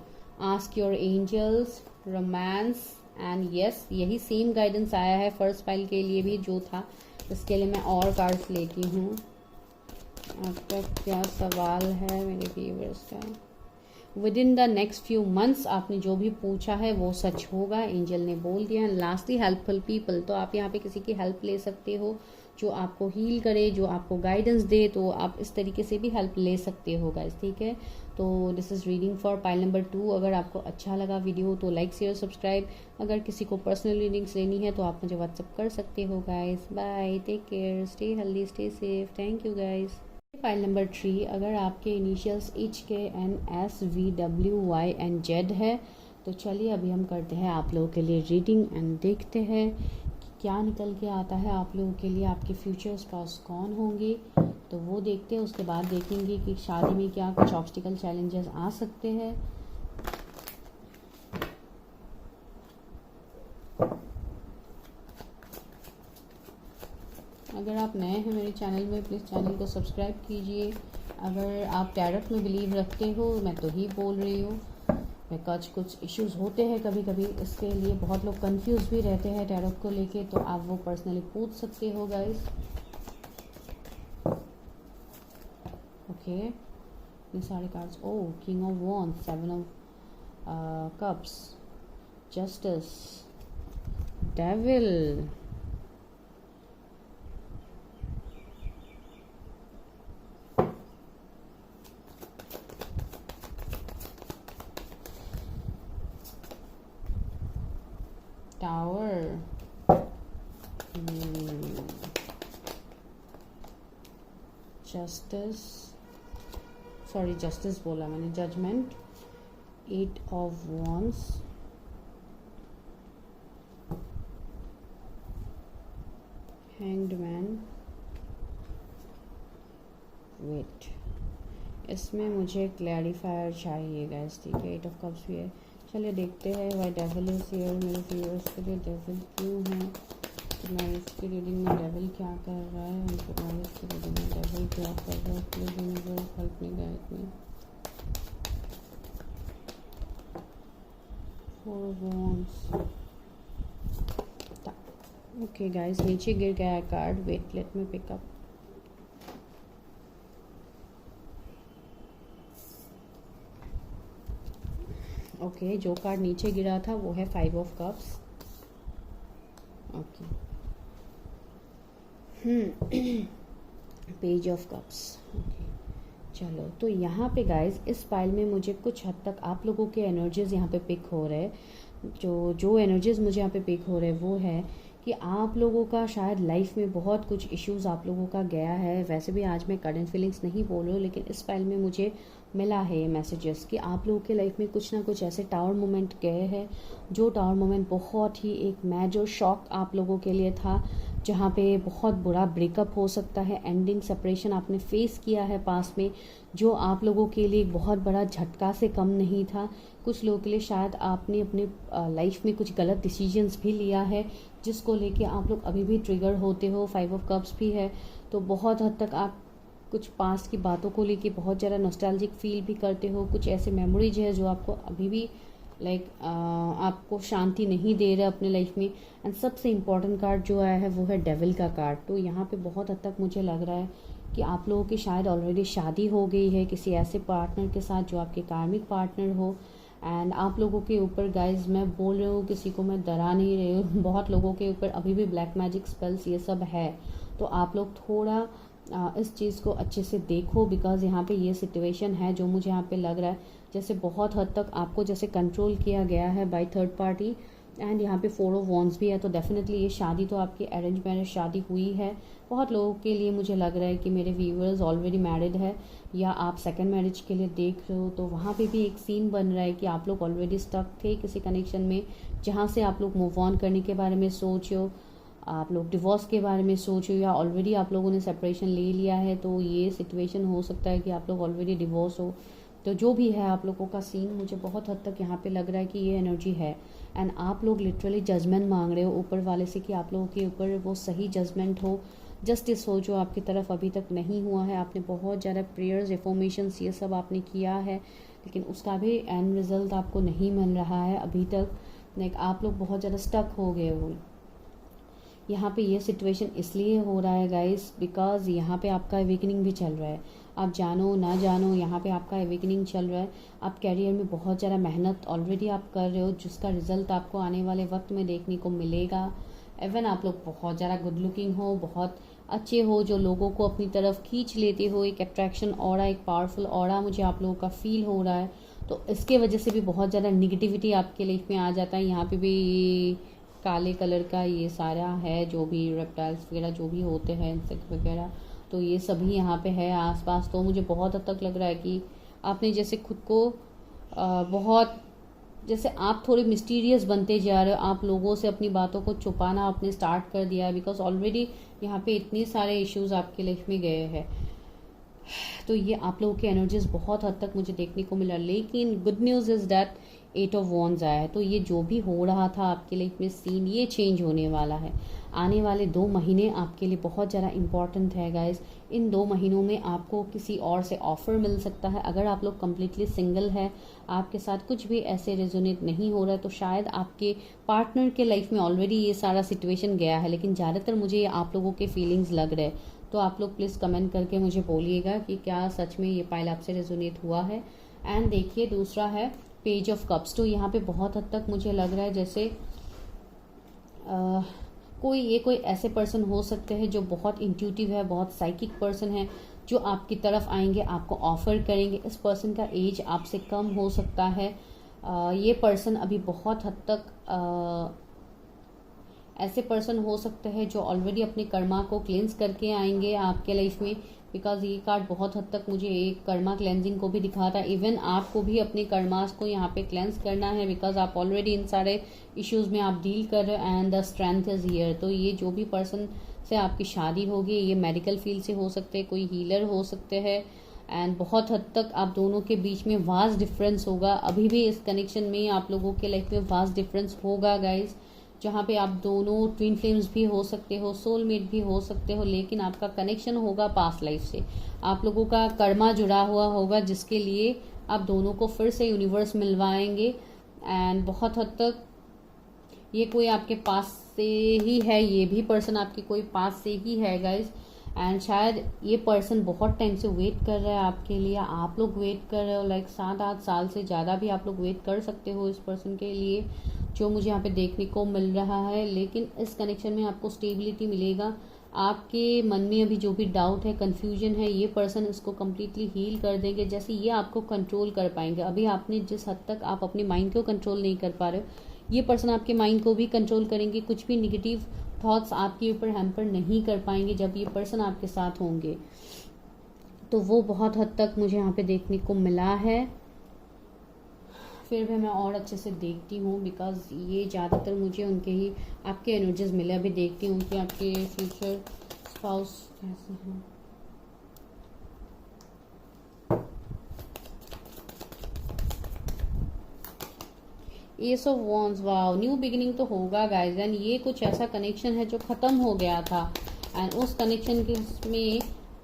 Ask your angels, romance and yes, यही सेम गाइडेंस आया है फर्स्ट फाइल के लिए भी जो था। इसके लिए मैं और कार्ड्स लेती हूँ। आपका क्या सवाल है मेरे व्यूअर्स का। With in the next few months आपने जो भी पूछा है वो सच होगा, एंजल ने बोल दिया। Lastly helpful people. तो आप यहाँ पे किसी की हेल्प ले सकते हो जो आपको हील करे, जो आपको गाइडेंस दे, तो आप इस तरीके से भी हेल्प ले सकते हो गाइस, ठीक है। तो this is reading for pile number 2। अगर आपको अच्छा लगा वीडियो तो लाइक शेयर सब्सक्राइब। अगर किसी को पर्सनल रीडिंग्स लेनी है तो आप मुझे व्हाट्सअप कर सकते हो guys. Bye, take care, stay healthy, stay safe, thank you guys. File number 3, अगर आपके इनिशियल्स HKNSVWY and Z है तो चलिए अभी हम करते हैं आप लोगों के लिए रीडिंग एंड देखते हैं कि क्या निकल के आता है आप लोगों के लिए। आपके फ्यूचर स्पाउस कौन होंगे तो वो देखते हैं। उसके बाद देखेंगे कि शादी में क्या कुछ ऑब्स्टिकल चैलेंजेस आ सकते हैं। अगर आप नए हैं मेरे चैनल में, प्लीज़ चैनल को सब्सक्राइब कीजिए। अगर आप टैरोट में बिलीव रखते हो, मैं तो ही बोल रही हूँ, बिकॉज कुछ इश्यूज होते हैं कभी कभी, इसके लिए बहुत लोग कंफ्यूज भी रहते हैं टैरोट को लेके, तो आप वो पर्सनली पूछ सकते हो गाइस। ओके, ये सारे cards, oh king of wands, 7 of cups, justice, devil, tower, justice, sorry justice बोला मैंने, judgement, 8 of wands, hanged man. Wait, इसमें मुझे क्लैरिफायर चाहिए गाइस, ठीक है। 8 ऑफ कप्स भी है। चलिए देखते हैं व्हाई डेविल इज हियर। मेरे व्यूअर्स के लिए डेविल क्यों है, मैरिज की रीडिंग में डेविल क्या कर रहा है, उनको मैरिज की रीडिंग में डेविल क्या कर रहा है, please universe help me guide me. 4 wands. Okay guys, नीचे गिर गया है card, wait let me pick up. Okay, जो कार्ड नीचे गिरा था वो है 5 of cups. Okay, page of cups. Okay, चलो, तो यहाँ पे गाइज इस पाइल में मुझे कुछ हद तक आप लोगों के एनर्जीज यहाँ पे पिक हो रहे हैं। जो एनर्जीज मुझे यहाँ पे पिक हो रहे हैं वो है कि आप लोगों का शायद लाइफ में बहुत कुछ इश्यूज आप लोगों का गया है। वैसे भी आज मैं करंट फीलिंग्स नहीं बोल रही हूँ, लेकिन इस फाइल में मुझे मिला है ये मैसेजेस कि आप लोगों के लाइफ में कुछ ना कुछ ऐसे टावर मोमेंट गए हैं, जो टावर मोमेंट बहुत ही एक मेजर शॉक आप लोगों के लिए था, जहाँ पे बहुत बुरा ब्रेकअप हो सकता है, एंडिंग सेपरेशन आपने फेस किया है पास में, जो आप लोगों के लिए एक बहुत बड़ा झटका से कम नहीं था। कुछ लोगों के लिए शायद आपने अपने लाइफ में कुछ गलत डिसीजंस भी लिया है, जिसको लेके आप लोग अभी भी ट्रिगर होते हो। 5 ऑफ कप्स भी है, तो बहुत हद तक आप कुछ पास्ट की बातों को लेके बहुत ज़्यादा नॉस्टैल्जिक फील भी करते हो। कुछ ऐसे मेमोरीज है जो आपको अभी भी आपको शांति नहीं दे रहा अपने लाइफ में। एंड सबसे इम्पॉर्टेंट कार्ड जो आया है वो है डेविल का कार्ड। तो यहाँ पे बहुत हद तक मुझे लग रहा है कि आप लोगों की शायद ऑलरेडी शादी हो गई है किसी ऐसे पार्टनर के साथ जो आपके कार्मिक पार्टनर हो। एंड आप लोगों के ऊपर गाइज मैं बोल रही हूँ, किसी को मैं डरा नहीं रही हूँ, बहुत लोगों के ऊपर अभी भी ब्लैक मैजिक स्पेल्स ये सब है। तो आप लोग थोड़ा इस चीज़ को अच्छे से देखो, बिकॉज यहाँ पे ये सिचुएशन है जो मुझे यहाँ पे लग रहा है जैसे बहुत हद तक आपको जैसे कंट्रोल किया गया है बाय थर्ड पार्टी। एंड यहाँ पे 4 ऑफ वॉन्ड्स भी है, तो डेफिनेटली ये शादी तो आपकी अरेंज मैरिज शादी हुई है। बहुत लोगों के लिए मुझे लग रहा है कि मेरे व्यूअर्स ऑलरेडी मैरिड है या आप सेकंड मैरिज के लिए देख रहे हो, तो वहाँ पे भी एक सीन बन रहा है कि आप लोग ऑलरेडी स्टक थे किसी कनेक्शन में, जहाँ से आप लोग मूव ऑन करने के बारे में सोच हो, आप लोग डिवोर्स के बारे में सोच हो, या ऑलरेडी आप लोगों ने सेपरेशन ले लिया है। तो ये सिचुएशन हो सकता है कि आप लोग ऑलरेडी डिवोर्स हो। तो जो भी है आप लोगों का सीन, मुझे बहुत हद तक यहाँ पे लग रहा है कि ये एनर्जी है। एंड आप लोग लिटरली जजमेंट मांग रहे हो ऊपर वाले से कि आप लोगों के ऊपर वो सही जजमेंट हो, जस्टिस हो, जो आपकी तरफ अभी तक नहीं हुआ है। आपने बहुत ज़्यादा प्रेयर्स, रिफॉर्मेशंस ये सब आपने किया है, लेकिन उसका भी एंड रिजल्ट आपको नहीं मिल रहा है अभी तक। लाइक आप लोग बहुत ज़्यादा स्टक हो गए हो। यहाँ पे ये सिचुएशन इसलिए हो रहा है गाइस बिकॉज यहाँ पे आपका अवेकनिंग भी चल रहा है। आप जानो ना जानो, यहाँ पे आपका अवेकनिंग चल रहा है। आप कैरियर में बहुत ज़्यादा मेहनत ऑलरेडी आप कर रहे हो, जिसका रिजल्ट आपको आने वाले वक्त में देखने को मिलेगा। इवन आप लोग बहुत ज़्यादा गुड लुकिंग हो, बहुत अच्छे हो, जो लोगों को अपनी तरफ खींच लेते हो। एक अट्रैक्शन ऑरा, एक पावरफुल ऑरा मुझे आप लोगों का फील हो रहा है। तो इसके वजह से भी बहुत ज़्यादा निगेटिविटी आपके लाइफ में आ जाता है। यहाँ पे भी काले कलर का ये सारा है, जो भी रेप्टाइल्स वगैरह जो भी होते हैं, इंसेक्ट वगैरह, तो ये सभी यहाँ पे है आसपास। तो मुझे बहुत हद तक लग रहा है कि आपने जैसे खुद को बहुत जैसे आप थोड़े मिस्टीरियस बनते जा रहे हो। आप लोगों से अपनी बातों को छुपाना आपने स्टार्ट कर दिया है, बिकॉज ऑलरेडी यहाँ पे इतने सारे इश्यूज आपके लाइफ में गए हैं। तो ये आप लोगों की एनर्जीज बहुत हद तक मुझे देखने को मिला। लेकिन good news is that 8 of wands आया है। तो ये जो भी हो रहा था आपके लाइफ में सीन, ये चेंज होने वाला है। आने वाले 2 महीने आपके लिए बहुत ज़्यादा इंपॉर्टेंट है गाइज। इन 2 महीनों में आपको किसी और से ऑफर मिल सकता है। अगर आप लोग कम्प्लीटली सिंगल है, आपके साथ कुछ भी ऐसे रेजोनेट नहीं हो रहा है, तो शायद आपके पार्टनर के लाइफ में ऑलरेडी ये सारा सिचुएशन गया है। लेकिन ज़्यादातर मुझे ये आप लोगों के फीलिंग्स लग रहे हैं। तो आप लोग प्लीज़ कमेंट करके मुझे बोलिएगा कि क्या सच में ये पाइल आपसे रेजोनेट हुआ है। एंड देखिए, दूसरा है पेज ऑफ कप्स। तो यहाँ पे बहुत हद तक मुझे लग रहा है जैसे कोई ऐसे पर्सन हो सकते हैं जो बहुत इंट्यूटिव है, बहुत साइकिक पर्सन है, जो आपकी तरफ आएंगे, आपको ऑफर करेंगे। इस पर्सन का एज आपसे कम हो सकता है। ये पर्सन अभी बहुत हद तक ऐसे पर्सन हो सकते हैं जो ऑलरेडी अपने कर्मा को क्लेंस करके आएंगे आपके लाइफ में, बिकॉज ये कार्ड बहुत हद तक मुझे एक कर्मा क्लेंजिंग को भी दिखाता है। इवन आपको भी अपने कर्मास को यहाँ पे क्लेंस करना है, बिकॉज आप ऑलरेडी इन सारे इश्यूज में आप डील कर रहे हो। And the strength is here. तो ये जो भी पर्सन से आपकी शादी होगी, ये मेडिकल फील्ड से हो सकते हैं, कोई हीलर हो सकते हैं। एंड बहुत हद तक आप दोनों के बीच में वास्ट डिफरेंस होगा। अभी भी इस कनेक्शन में आप लोगों के लाइफ में वास्ट डिफरेंस होगा गाइज, जहाँ पे आप दोनों ट्विन फ्लेम्स भी हो सकते हो, सोलमेट भी हो सकते हो, लेकिन आपका कनेक्शन होगा पास्ट लाइफ से। आप लोगों का कर्मा जुड़ा हुआ होगा, जिसके लिए आप दोनों को फिर से यूनिवर्स मिलवाएंगे। एंड बहुत हद तक ये कोई आपके पास से ही है, ये भी पर्सन आपके कोई पास से ही है गाइज। एंड शायद ये पर्सन बहुत टाइम से वेट कर रहा है आपके लिए, आप लोग वेट कर रहे हो, लाइक 7-8 साल से ज़्यादा भी आप लोग वेट कर सकते हो इस पर्सन के लिए, जो मुझे यहाँ पे देखने को मिल रहा है। लेकिन इस कनेक्शन में आपको स्टेबिलिटी मिलेगा। आपके मन में अभी जो भी डाउट है, कन्फ्यूजन है, ये पर्सन इसको कम्प्लीटली हील कर देंगे। जैसे ये आपको कंट्रोल कर पाएंगे। अभी आपने जिस हद तक आप अपने माइंड को कंट्रोल नहीं कर पा रहे हो, ये पर्सन आपके माइंड को भी कंट्रोल करेंगे। कुछ भी निगेटिव थॉट्स आपके ऊपर हैम्पर नहीं कर पाएंगे जब ये पर्सन आपके साथ होंगे। तो वो बहुत हद तक मुझे यहाँ पे देखने को मिला है। फिर भी मैं और अच्छे से देखती हूँ, बिकॉज ये ज़्यादातर मुझे उनके ही आपके एनर्जीज मिले। अभी देखती हूँ कि आपके फ्यूचर स्पाउस कैसे हैं। S of wands, wow, new beginning तो होगा गाइज। एंड ये कुछ ऐसा कनेक्शन है जो ख़त्म हो गया था, एंड उस कनेक्शन के में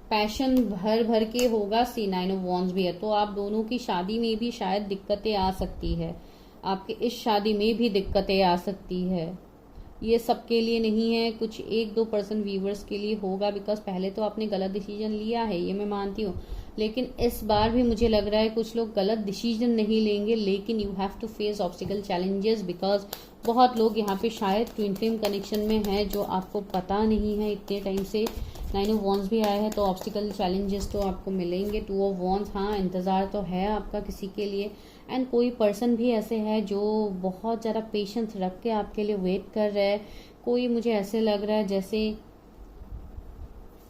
पैशन भर भर के होगा। सी 9 ऑफ वॉन्ड्स भी है, तो आप दोनों की शादी में भी शायद दिक्कतें आ सकती है। आपके इस शादी में भी दिक्कतें आ सकती है। ये सबके लिए नहीं है, कुछ 1-2 पर्सन व्यूवर्स के लिए होगा, बिकॉज पहले तो आपने गलत डिसीजन लिया है, ये मैं मानती हूँ। लेकिन इस बार भी मुझे लग रहा है कुछ लोग गलत डिसीजन नहीं लेंगे, लेकिन you have to face obstacle challenges, because बहुत लोग यहाँ पे शायद ट्विन फ्लेम कनेक्शन में है जो आपको पता नहीं है इतने टाइम से। 9 ऑफ वॉन्ड्स भी आया है, तो ऑब्स्टिकल चैलेंजेस तो आपको मिलेंगे। 2 ऑफ वॉन्ड्स, हाँ, इंतज़ार तो है आपका किसी के लिए। एंड कोई पर्सन भी ऐसे है जो बहुत ज़्यादा पेशेंस रख के आपके लिए वेट कर रहा है। कोई मुझे ऐसे लग रहा है जैसे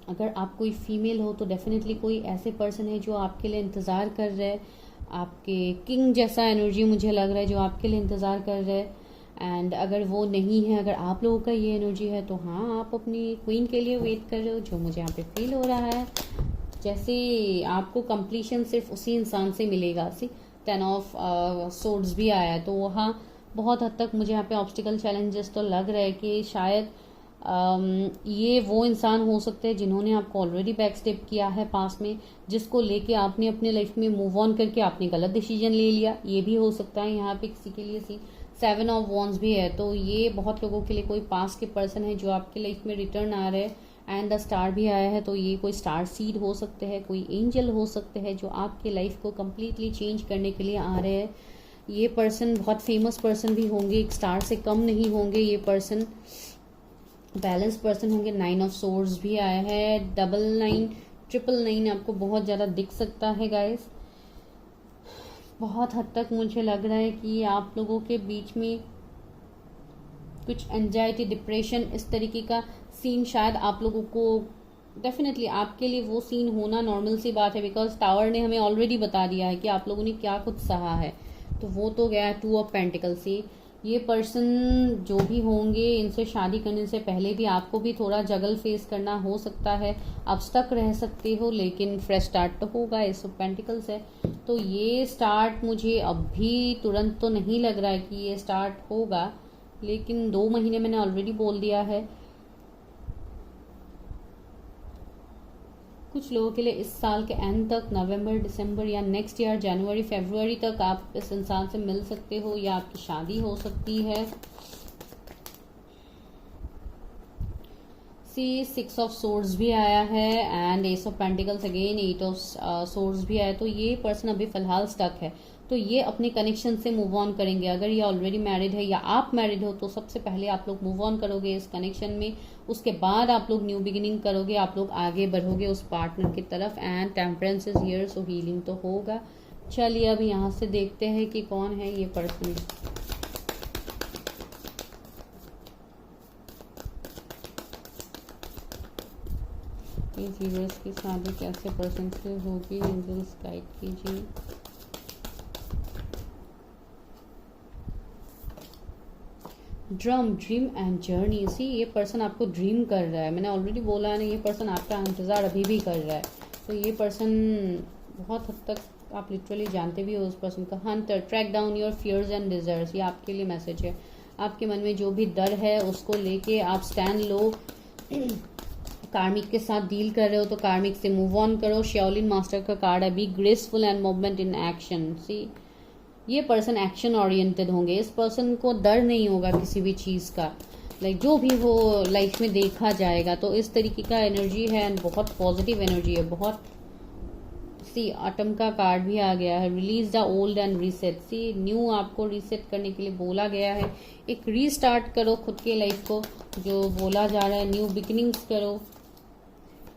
अगर आप कोई फीमेल हो तो डेफिनेटली कोई ऐसे पर्सन है जो आपके लिए इंतज़ार कर रहा है। आपके किंग जैसा एनर्जी मुझे लग रहा है जो आपके लिए इंतज़ार कर रहा है। एंड अगर वो नहीं है, अगर आप लोगों का ये एनर्जी है, तो हाँ, आप अपनी क्वीन के लिए वेट कर रहे हो, जो मुझे यहाँ पे फील हो रहा है। जैसे आपको कंप्लीशन सिर्फ उसी इंसान से मिलेगा। 10 ऑफ सोर्ड्स भी आया है, तो वहाँ बहुत हद तक मुझे यहाँ पे ऑब्स्टिकल चैलेंजेस तो लग रहा है कि शायद ये वो इंसान हो सकते हैं जिन्होंने आपको ऑलरेडी बैक स्टेप किया है पास में, जिसको लेके आपने अपने लाइफ में मूव ऑन करके आपने गलत डिसीजन ले लिया। ये भी हो सकता है यहाँ पे किसी के लिए। 7 ऑफ वॉन्ड्स भी है, तो ये बहुत लोगों के लिए कोई पास के पर्सन है जो आपके लाइफ में रिटर्न आ रहे हैं। एंड द स्टार भी आया है, तो ये कोई स्टार सीड हो सकते हैं, कोई एंजल हो सकते हैं जो आपके लाइफ को कम्प्लीटली चेंज करने के लिए आ रहे हैं। ये पर्सन बहुत फेमस पर्सन भी होंगे, एक स्टार से कम नहीं होंगे। ये पर्सन बैलेंस पर्सन होंगे। 9 ऑफ सोर्ड्स भी आया है। 99, 999 आपको बहुत ज़्यादा दिख सकता है गाइस। बहुत हद तक मुझे लग रहा है कि आप लोगों के बीच में कुछ एंजाइटी, डिप्रेशन, इस तरीके का सीन शायद आप लोगों को, डेफिनेटली आपके लिए वो सीन होना नॉर्मल सी बात है, बिकॉज टावर ने हमें ऑलरेडी बता दिया है कि आप लोगों ने क्या कुछ सहा है। तो वो तो गया 2 ऑफ पेंटिकल से। ये पर्सन जो भी होंगे, इनसे शादी करने से पहले भी आपको भी थोड़ा जगल फेस करना हो सकता है, अब तक रह सकते हो, लेकिन फ्रेश स्टार्ट तो होगा। एस ऑफ पेंटिकल्स है, तो ये स्टार्ट मुझे अभी तुरंत तो नहीं लग रहा है कि ये स्टार्ट होगा, लेकिन 2 महीने मैंने ऑलरेडी बोल दिया है। कुछ लोगों के लिए इस साल के एंड तक, नवंबर, दिसंबर या नेक्स्ट ईयर जनवरी, फरवरी तक आप इस इंसान से मिल सकते हो या आपकी शादी हो सकती है। 6 ऑफ सोर्ड्स भी आया है and S of pentacles again, 8 of swords भी आया। तो ये पर्सन अभी फिलहाल स्टक है, तो ये अपने कनेक्शन से मूव ऑन करेंगे। अगर ये ऑलरेडी मैरिड है या आप मैरिड हो, तो सबसे पहले आप लोग मूव ऑन करोगे इस कनेक्शन में, उसके बाद आप लोग न्यू बिगिनिंग करोगे, आप लोग आगे बढ़ोगे उस पार्टनर की तरफ। And temperance is here, so healing तो होगा। चलिए अब यहाँ से देखते हैं कि कौन है ये पर्सन। इस व्यूअर्स की शादी कैसे पर्सन से होगी, एंजल्स गाइड कीजिए। Dream and journey. सी, ये पर्सन आपको ड्रीम कर रहा है, मैंने ऑलरेडी बोला है ना, ये पर्सन आपका इंतज़ार अभी भी कर रहा है। तो ये पर्सन बहुत हद तक आप लिटरली जानते भी हो उस पर्सन का। Hunter, track down your fears and desires, ये आपके लिए मैसेज है। आपके मन में जो भी डर है उसको लेके आप स्टैंड लो। कार्मिक के साथ डील कर रहे हो तो कार्मिक से मूव ऑन करो। शाओलिन मास्टर का कार्ड है, be graceful and movement in action. See, ये पर्सन एक्शन ओरिएंटेड होंगे। इस पर्सन को डर नहीं होगा किसी भी चीज़ का। लाइक जो भी हो लाइफ में देखा जाएगा। तो इस तरीके का एनर्जी है एंड बहुत पॉजिटिव एनर्जी है, बहुत। सी ऑटम का कार्ड भी आ गया है, release the old and reset. See new आपको रीसेट करने के लिए बोला गया है, एक रीस्टार्ट करो खुद के लाइफ को, जो बोला जा रहा है, न्यू बिगिनिंग्स करो।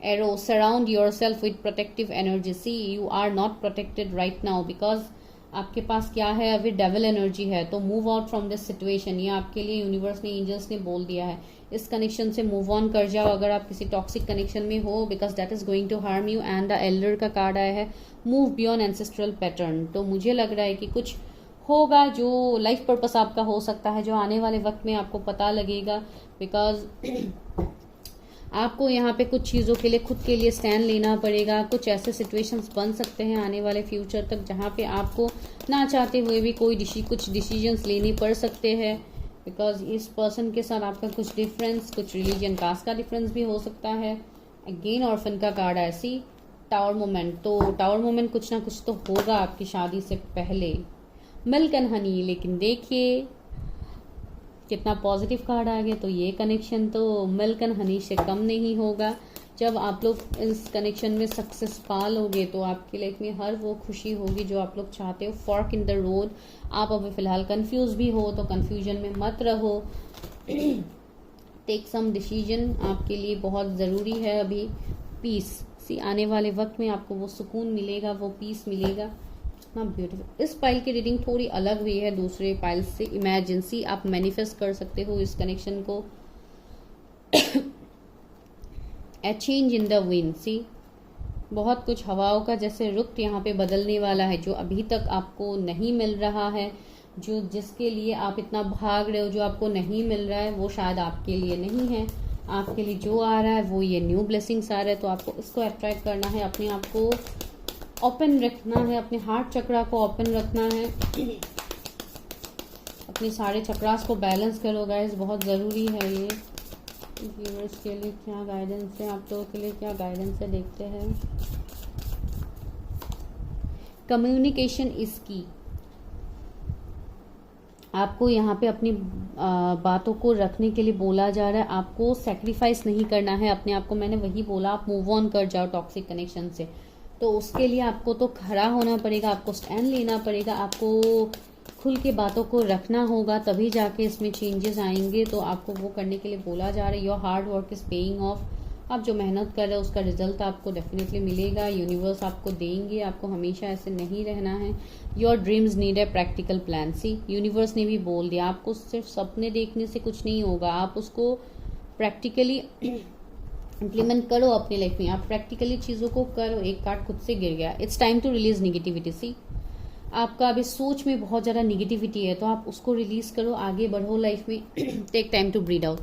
Arrow, surround yourself with protective energy. See you are not protected right now because आपके पास क्या है, अभी डेविल एनर्जी है। तो move out from this situation, ये आपके लिए यूनिवर्स ने, एंजल्स ने बोल दिया है। इस कनेक्शन से मूव ऑन कर जाओ अगर आप किसी टॉक्सिक कनेक्शन में हो, because that is going to harm you. And the elder का कार्ड आया है, मूव बियॉन्ड एंसेस्ट्रल पैटर्न। तो मुझे लग रहा है कि कुछ होगा जो लाइफ पर्पस आपका हो सकता है, जो आने वाले वक्त में आपको पता लगेगा। बिकॉज आपको यहाँ पे कुछ चीज़ों के लिए खुद के लिए स्टैंड लेना पड़ेगा। कुछ ऐसे सिचुएशंस बन सकते हैं आने वाले फ्यूचर तक जहाँ पे आपको ना चाहते हुए भी कुछ डिसीजंस लेने पड़ सकते हैं। बिकॉज इस पर्सन के साथ आपका कुछ डिफरेंस, कुछ रिलीजन कास्ट का डिफरेंस भी हो सकता है। अगेन ऑर्फन का कार्ड है, सी टावर मोमेंट। तो टावर मोमेंट कुछ ना कुछ तो होगा आपकी शादी से पहले। मिल्क एंड हनी, लेकिन देखिए कितना पॉजिटिव कार्ड आ गया। तो ये कनेक्शन तो मिल्क एंड हनी से कम नहीं होगा। जब आप लोग इस कनेक्शन में सक्सेस पा लोगे तो आपकी लाइफ में हर वो खुशी होगी जो आप लोग चाहते हो। फॉर्क इन द रोड, आप अभी फिलहाल कंफ्यूज भी हो तो कंफ्यूजन में मत रहो। टेक सम डिसीजन, आपके लिए बहुत ज़रूरी है अभी। पीस, सी आने वाले वक्त में आपको वो सुकून मिलेगा, वो पीस मिलेगा। कितना ब्यूटीफुल। इस पाइल की रीडिंग थोड़ी अलग हुई है दूसरे पाइल से। इमेजिनसी, आप मैनिफेस्ट कर सकते हो इस कनेक्शन को। A change in the wind, see बहुत कुछ हवाओं का जैसे रुख यहाँ पे बदलने वाला है। जो अभी तक आपको नहीं मिल रहा है, जो जिसके लिए आप इतना भाग रहे हो, जो आपको नहीं मिल रहा है, वो शायद आपके लिए नहीं है। आपके लिए जो आ रहा है वो ये न्यू ब्लेसिंग्स आ रहा है। तो आपको इसको अट्रैक्ट करना है, अपने आप को ओपन रखना है, अपने हार्ट चक्रा को ओपन रखना है। अपने सारे चक्रास को बैलेंस करो गाइस, बहुत ज़रूरी है ये। व्यूअर्स के लिए क्या गाइडेंस है, आप लोगों के लिए क्या गाइडेंस है, देखते हैं। कम्युनिकेशन इज की। आपको यहाँ पे अपनी बातों को रखने के लिए बोला जा रहा है। आपको सेक्रीफाइस नहीं करना है अपने आप को। मैंने वही बोला, आप मूव ऑन कर जाओ टॉक्सिक कनेक्शन से। तो उसके लिए आपको तो खड़ा होना पड़ेगा, आपको स्टैंड लेना पड़ेगा, आपको खुल के बातों को रखना होगा, तभी जाके इसमें चेंजेस आएंगे। तो आपको वो करने के लिए बोला जा रहा है। Your hard work is paying off. आप जो मेहनत कर रहे हो उसका रिजल्ट आपको डेफिनेटली मिलेगा। यूनिवर्स आपको देंगे, आपको हमेशा ऐसे नहीं रहना है। Your dreams need a practical plan. See universe ने भी बोल दिया, आपको सिर्फ सपने देखने से कुछ नहीं होगा, आप उसको प्रैक्टिकली इम्प्लीमेंट करो अपनी लाइफ में। आप प्रैक्टिकली चीज़ों को करो। एक कार्ड खुद से गिर गया। It's time to release negativity. See आपका अभी सोच में बहुत ज़्यादा निगेटिविटी है, तो आप उसको रिलीज करो, आगे बढ़ो लाइफ में। Take time to breathe out.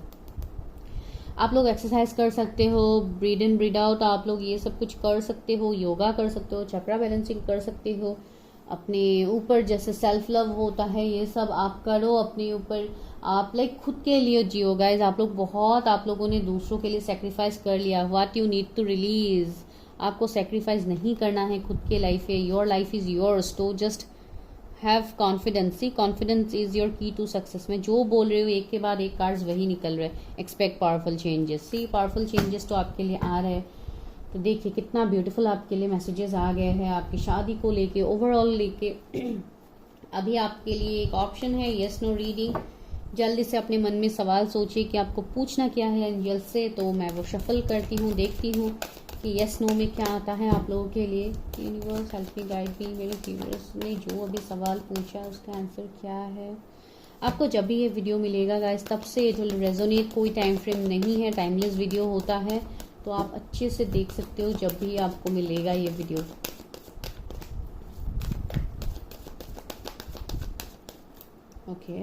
आप लोग एक्सरसाइज कर सकते हो, ब्रीड इन ब्रीड आउट, आप लोग ये सब कुछ कर सकते हो। योगा कर सकते हो, चक्रा बैलेंसिंग कर सकते हो। अपने ऊपर जैसे सेल्फ लव होता है, ये सब आप करो अपने ऊपर। आप लाइक खुद के लिए जियो गाइज। आप लोगों ने दूसरों के लिए सेक्रीफाइस कर लिया। What you need to release, आपको सेक्रीफाइस नहीं करना है खुद के लाइफ है। योर लाइफ इज योर्स, तो just have confidence. Confidence is your key to success. में जो बोल रहे हो एक के बाद एक कार्ड्स वही निकल रहे हैं। Expect powerful changes. See powerful changes तो आपके लिए आ रहे हैं। तो देखिए कितना ब्यूटीफुल आपके लिए मैसेजेस आ गए हैं आपकी शादी को लेके, ओवरऑल लेके। अभी आपके लिए एक ऑप्शन है येस नो रीडिंग। जल्दी से अपने मन में सवाल सोचिए कि आपको पूछना क्या है एंजल से। तो मैं वो शफल करती हूँ, देखती हूँ कि येस नो में क्या आता है आप लोगों के लिए। Universe help me guide me. मेरे व्यूअर्स ने जो अभी सवाल पूछा उसका आंसर क्या है। आपको जब भी ये वीडियो मिलेगा गाइस, तब से इट विल रेजोनेट। कोई टाइम फ्रेम नहीं है, टाइमलेस वीडियो होता है। तो आप अच्छे से देख सकते हो जब भी आपको मिलेगा ये video. Okay,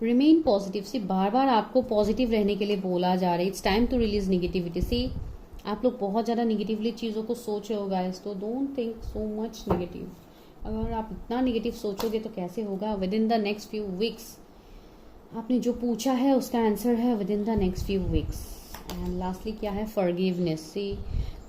remain positive. See बार बार आपको पॉजिटिव रहने के लिए बोला जा रहा है। It's time to release negativity. See आप लोग बहुत ज़्यादा निगेटिवली चीज़ों को सोच रहे हो गाइस, तो don't think so much negative. अगर आप इतना नेगेटिव सोचोगे तो कैसे होगा। With in the next few weeks आपने जो पूछा है उसका आंसर है with in the next few weeks. And lastly क्या है, फॉरगिवनेस। सी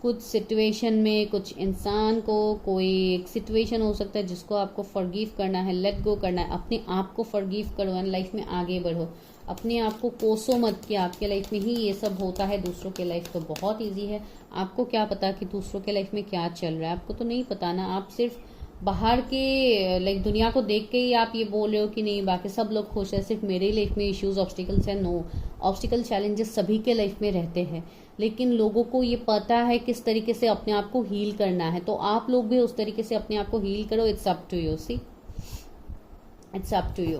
कुछ सिचुएशन में, कुछ इंसान को, कोई एक सिचुएशन हो सकता है जिसको आपको फॉरगिव करना है, लेट गो करना है। अपने आप को फॉरगिव करो एंड लाइफ में आगे बढ़ो। अपने आप को कोसो मत कि आपके लाइफ में ही ये सब होता है, दूसरों के लाइफ तो बहुत ईजी है। आपको क्या पता कि दूसरों के लाइफ में क्या चल रहा है, आपको तो नहीं पता ना। आप सिर्फ बाहर के लाइक दुनिया को देख के ही आप ये बोल रहे हो कि नहीं बाकी सब लोग खुश है, सिर्फ मेरे लाइफ में इश्यूज ऑब्स्टिकल्स हैं। नो, ऑब्स्टिकल चैलेंजेस सभी के लाइफ में रहते हैं, लेकिन लोगों को ये पता है किस तरीके से अपने आप को हील करना है। तो आप लोग भी उस तरीके से अपने आप को हील करो। It's up to you, see, it's up to you.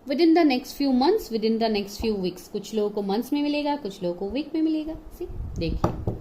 Within the next few months, within the next few weeks, कुछ लोगों को मंथ्स में मिलेगा, कुछ लोगों को वीक में मिलेगा। सी, देखिए,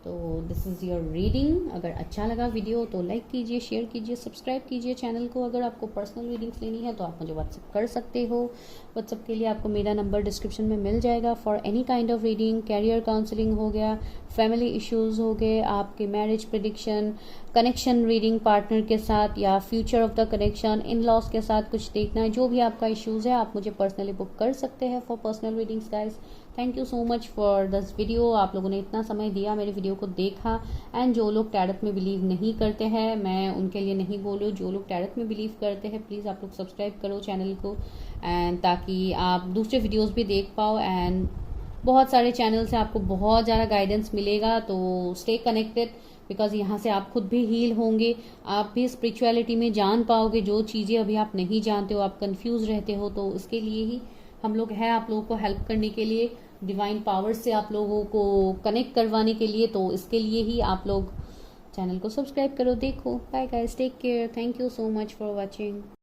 तो दिस इज़ योर रीडिंग। अगर अच्छा लगा वीडियो तो लाइक कीजिए, शेयर कीजिए, सब्सक्राइब कीजिए चैनल को। अगर आपको पर्सनल रीडिंग्स लेनी है तो आप मुझे व्हाट्सअप कर सकते हो। व्हाट्सअप के लिए आपको मेरा नंबर डिस्क्रिप्शन में मिल जाएगा। For any kind of reading, career counselling हो गया, फैमिली इश्यूज हो गए, आपके marriage prediction, connection reading partner के साथ, या future of the connection, in laws के साथ कुछ देखना है, जो भी आपका इश्यूज है आप मुझे पर्सनली बुक कर सकते हैं for personal readings guys. Thank you so much for this video. आप लोगों ने इतना समय दिया, मेरे वीडियो को देखा। एंड जो लोग टैरट में बिलीव नहीं करते हैं, मैं उनके लिए नहीं बोल रही हूँ, जो लोग टैरट में बिलीव करते हैं प्लीज़ आप लोग सब्सक्राइब करो चैनल को, एंड ताकि आप दूसरे वीडियोस भी देख पाओ। एंड बहुत सारे चैनल से आपको बहुत ज़्यादा गाइडेंस मिलेगा, तो स्टे कनेक्टेड, बिकॉज यहाँ से आप खुद भी हील होंगे, आप भी स्पिरिचुअलिटी में जान पाओगे जो चीज़ें अभी आप नहीं जानते हो, आप कंफ्यूज रहते हो। तो इसके लिए ही हम लोग हैं, आप लोगों को हेल्प करने के लिए, डिवाइन पावर से आप लोगों को कनेक्ट करवाने के लिए। तो इसके लिए ही आप लोग चैनल को सब्सक्राइब करो, देखो। Bye guys, take care, thank you so much for watching.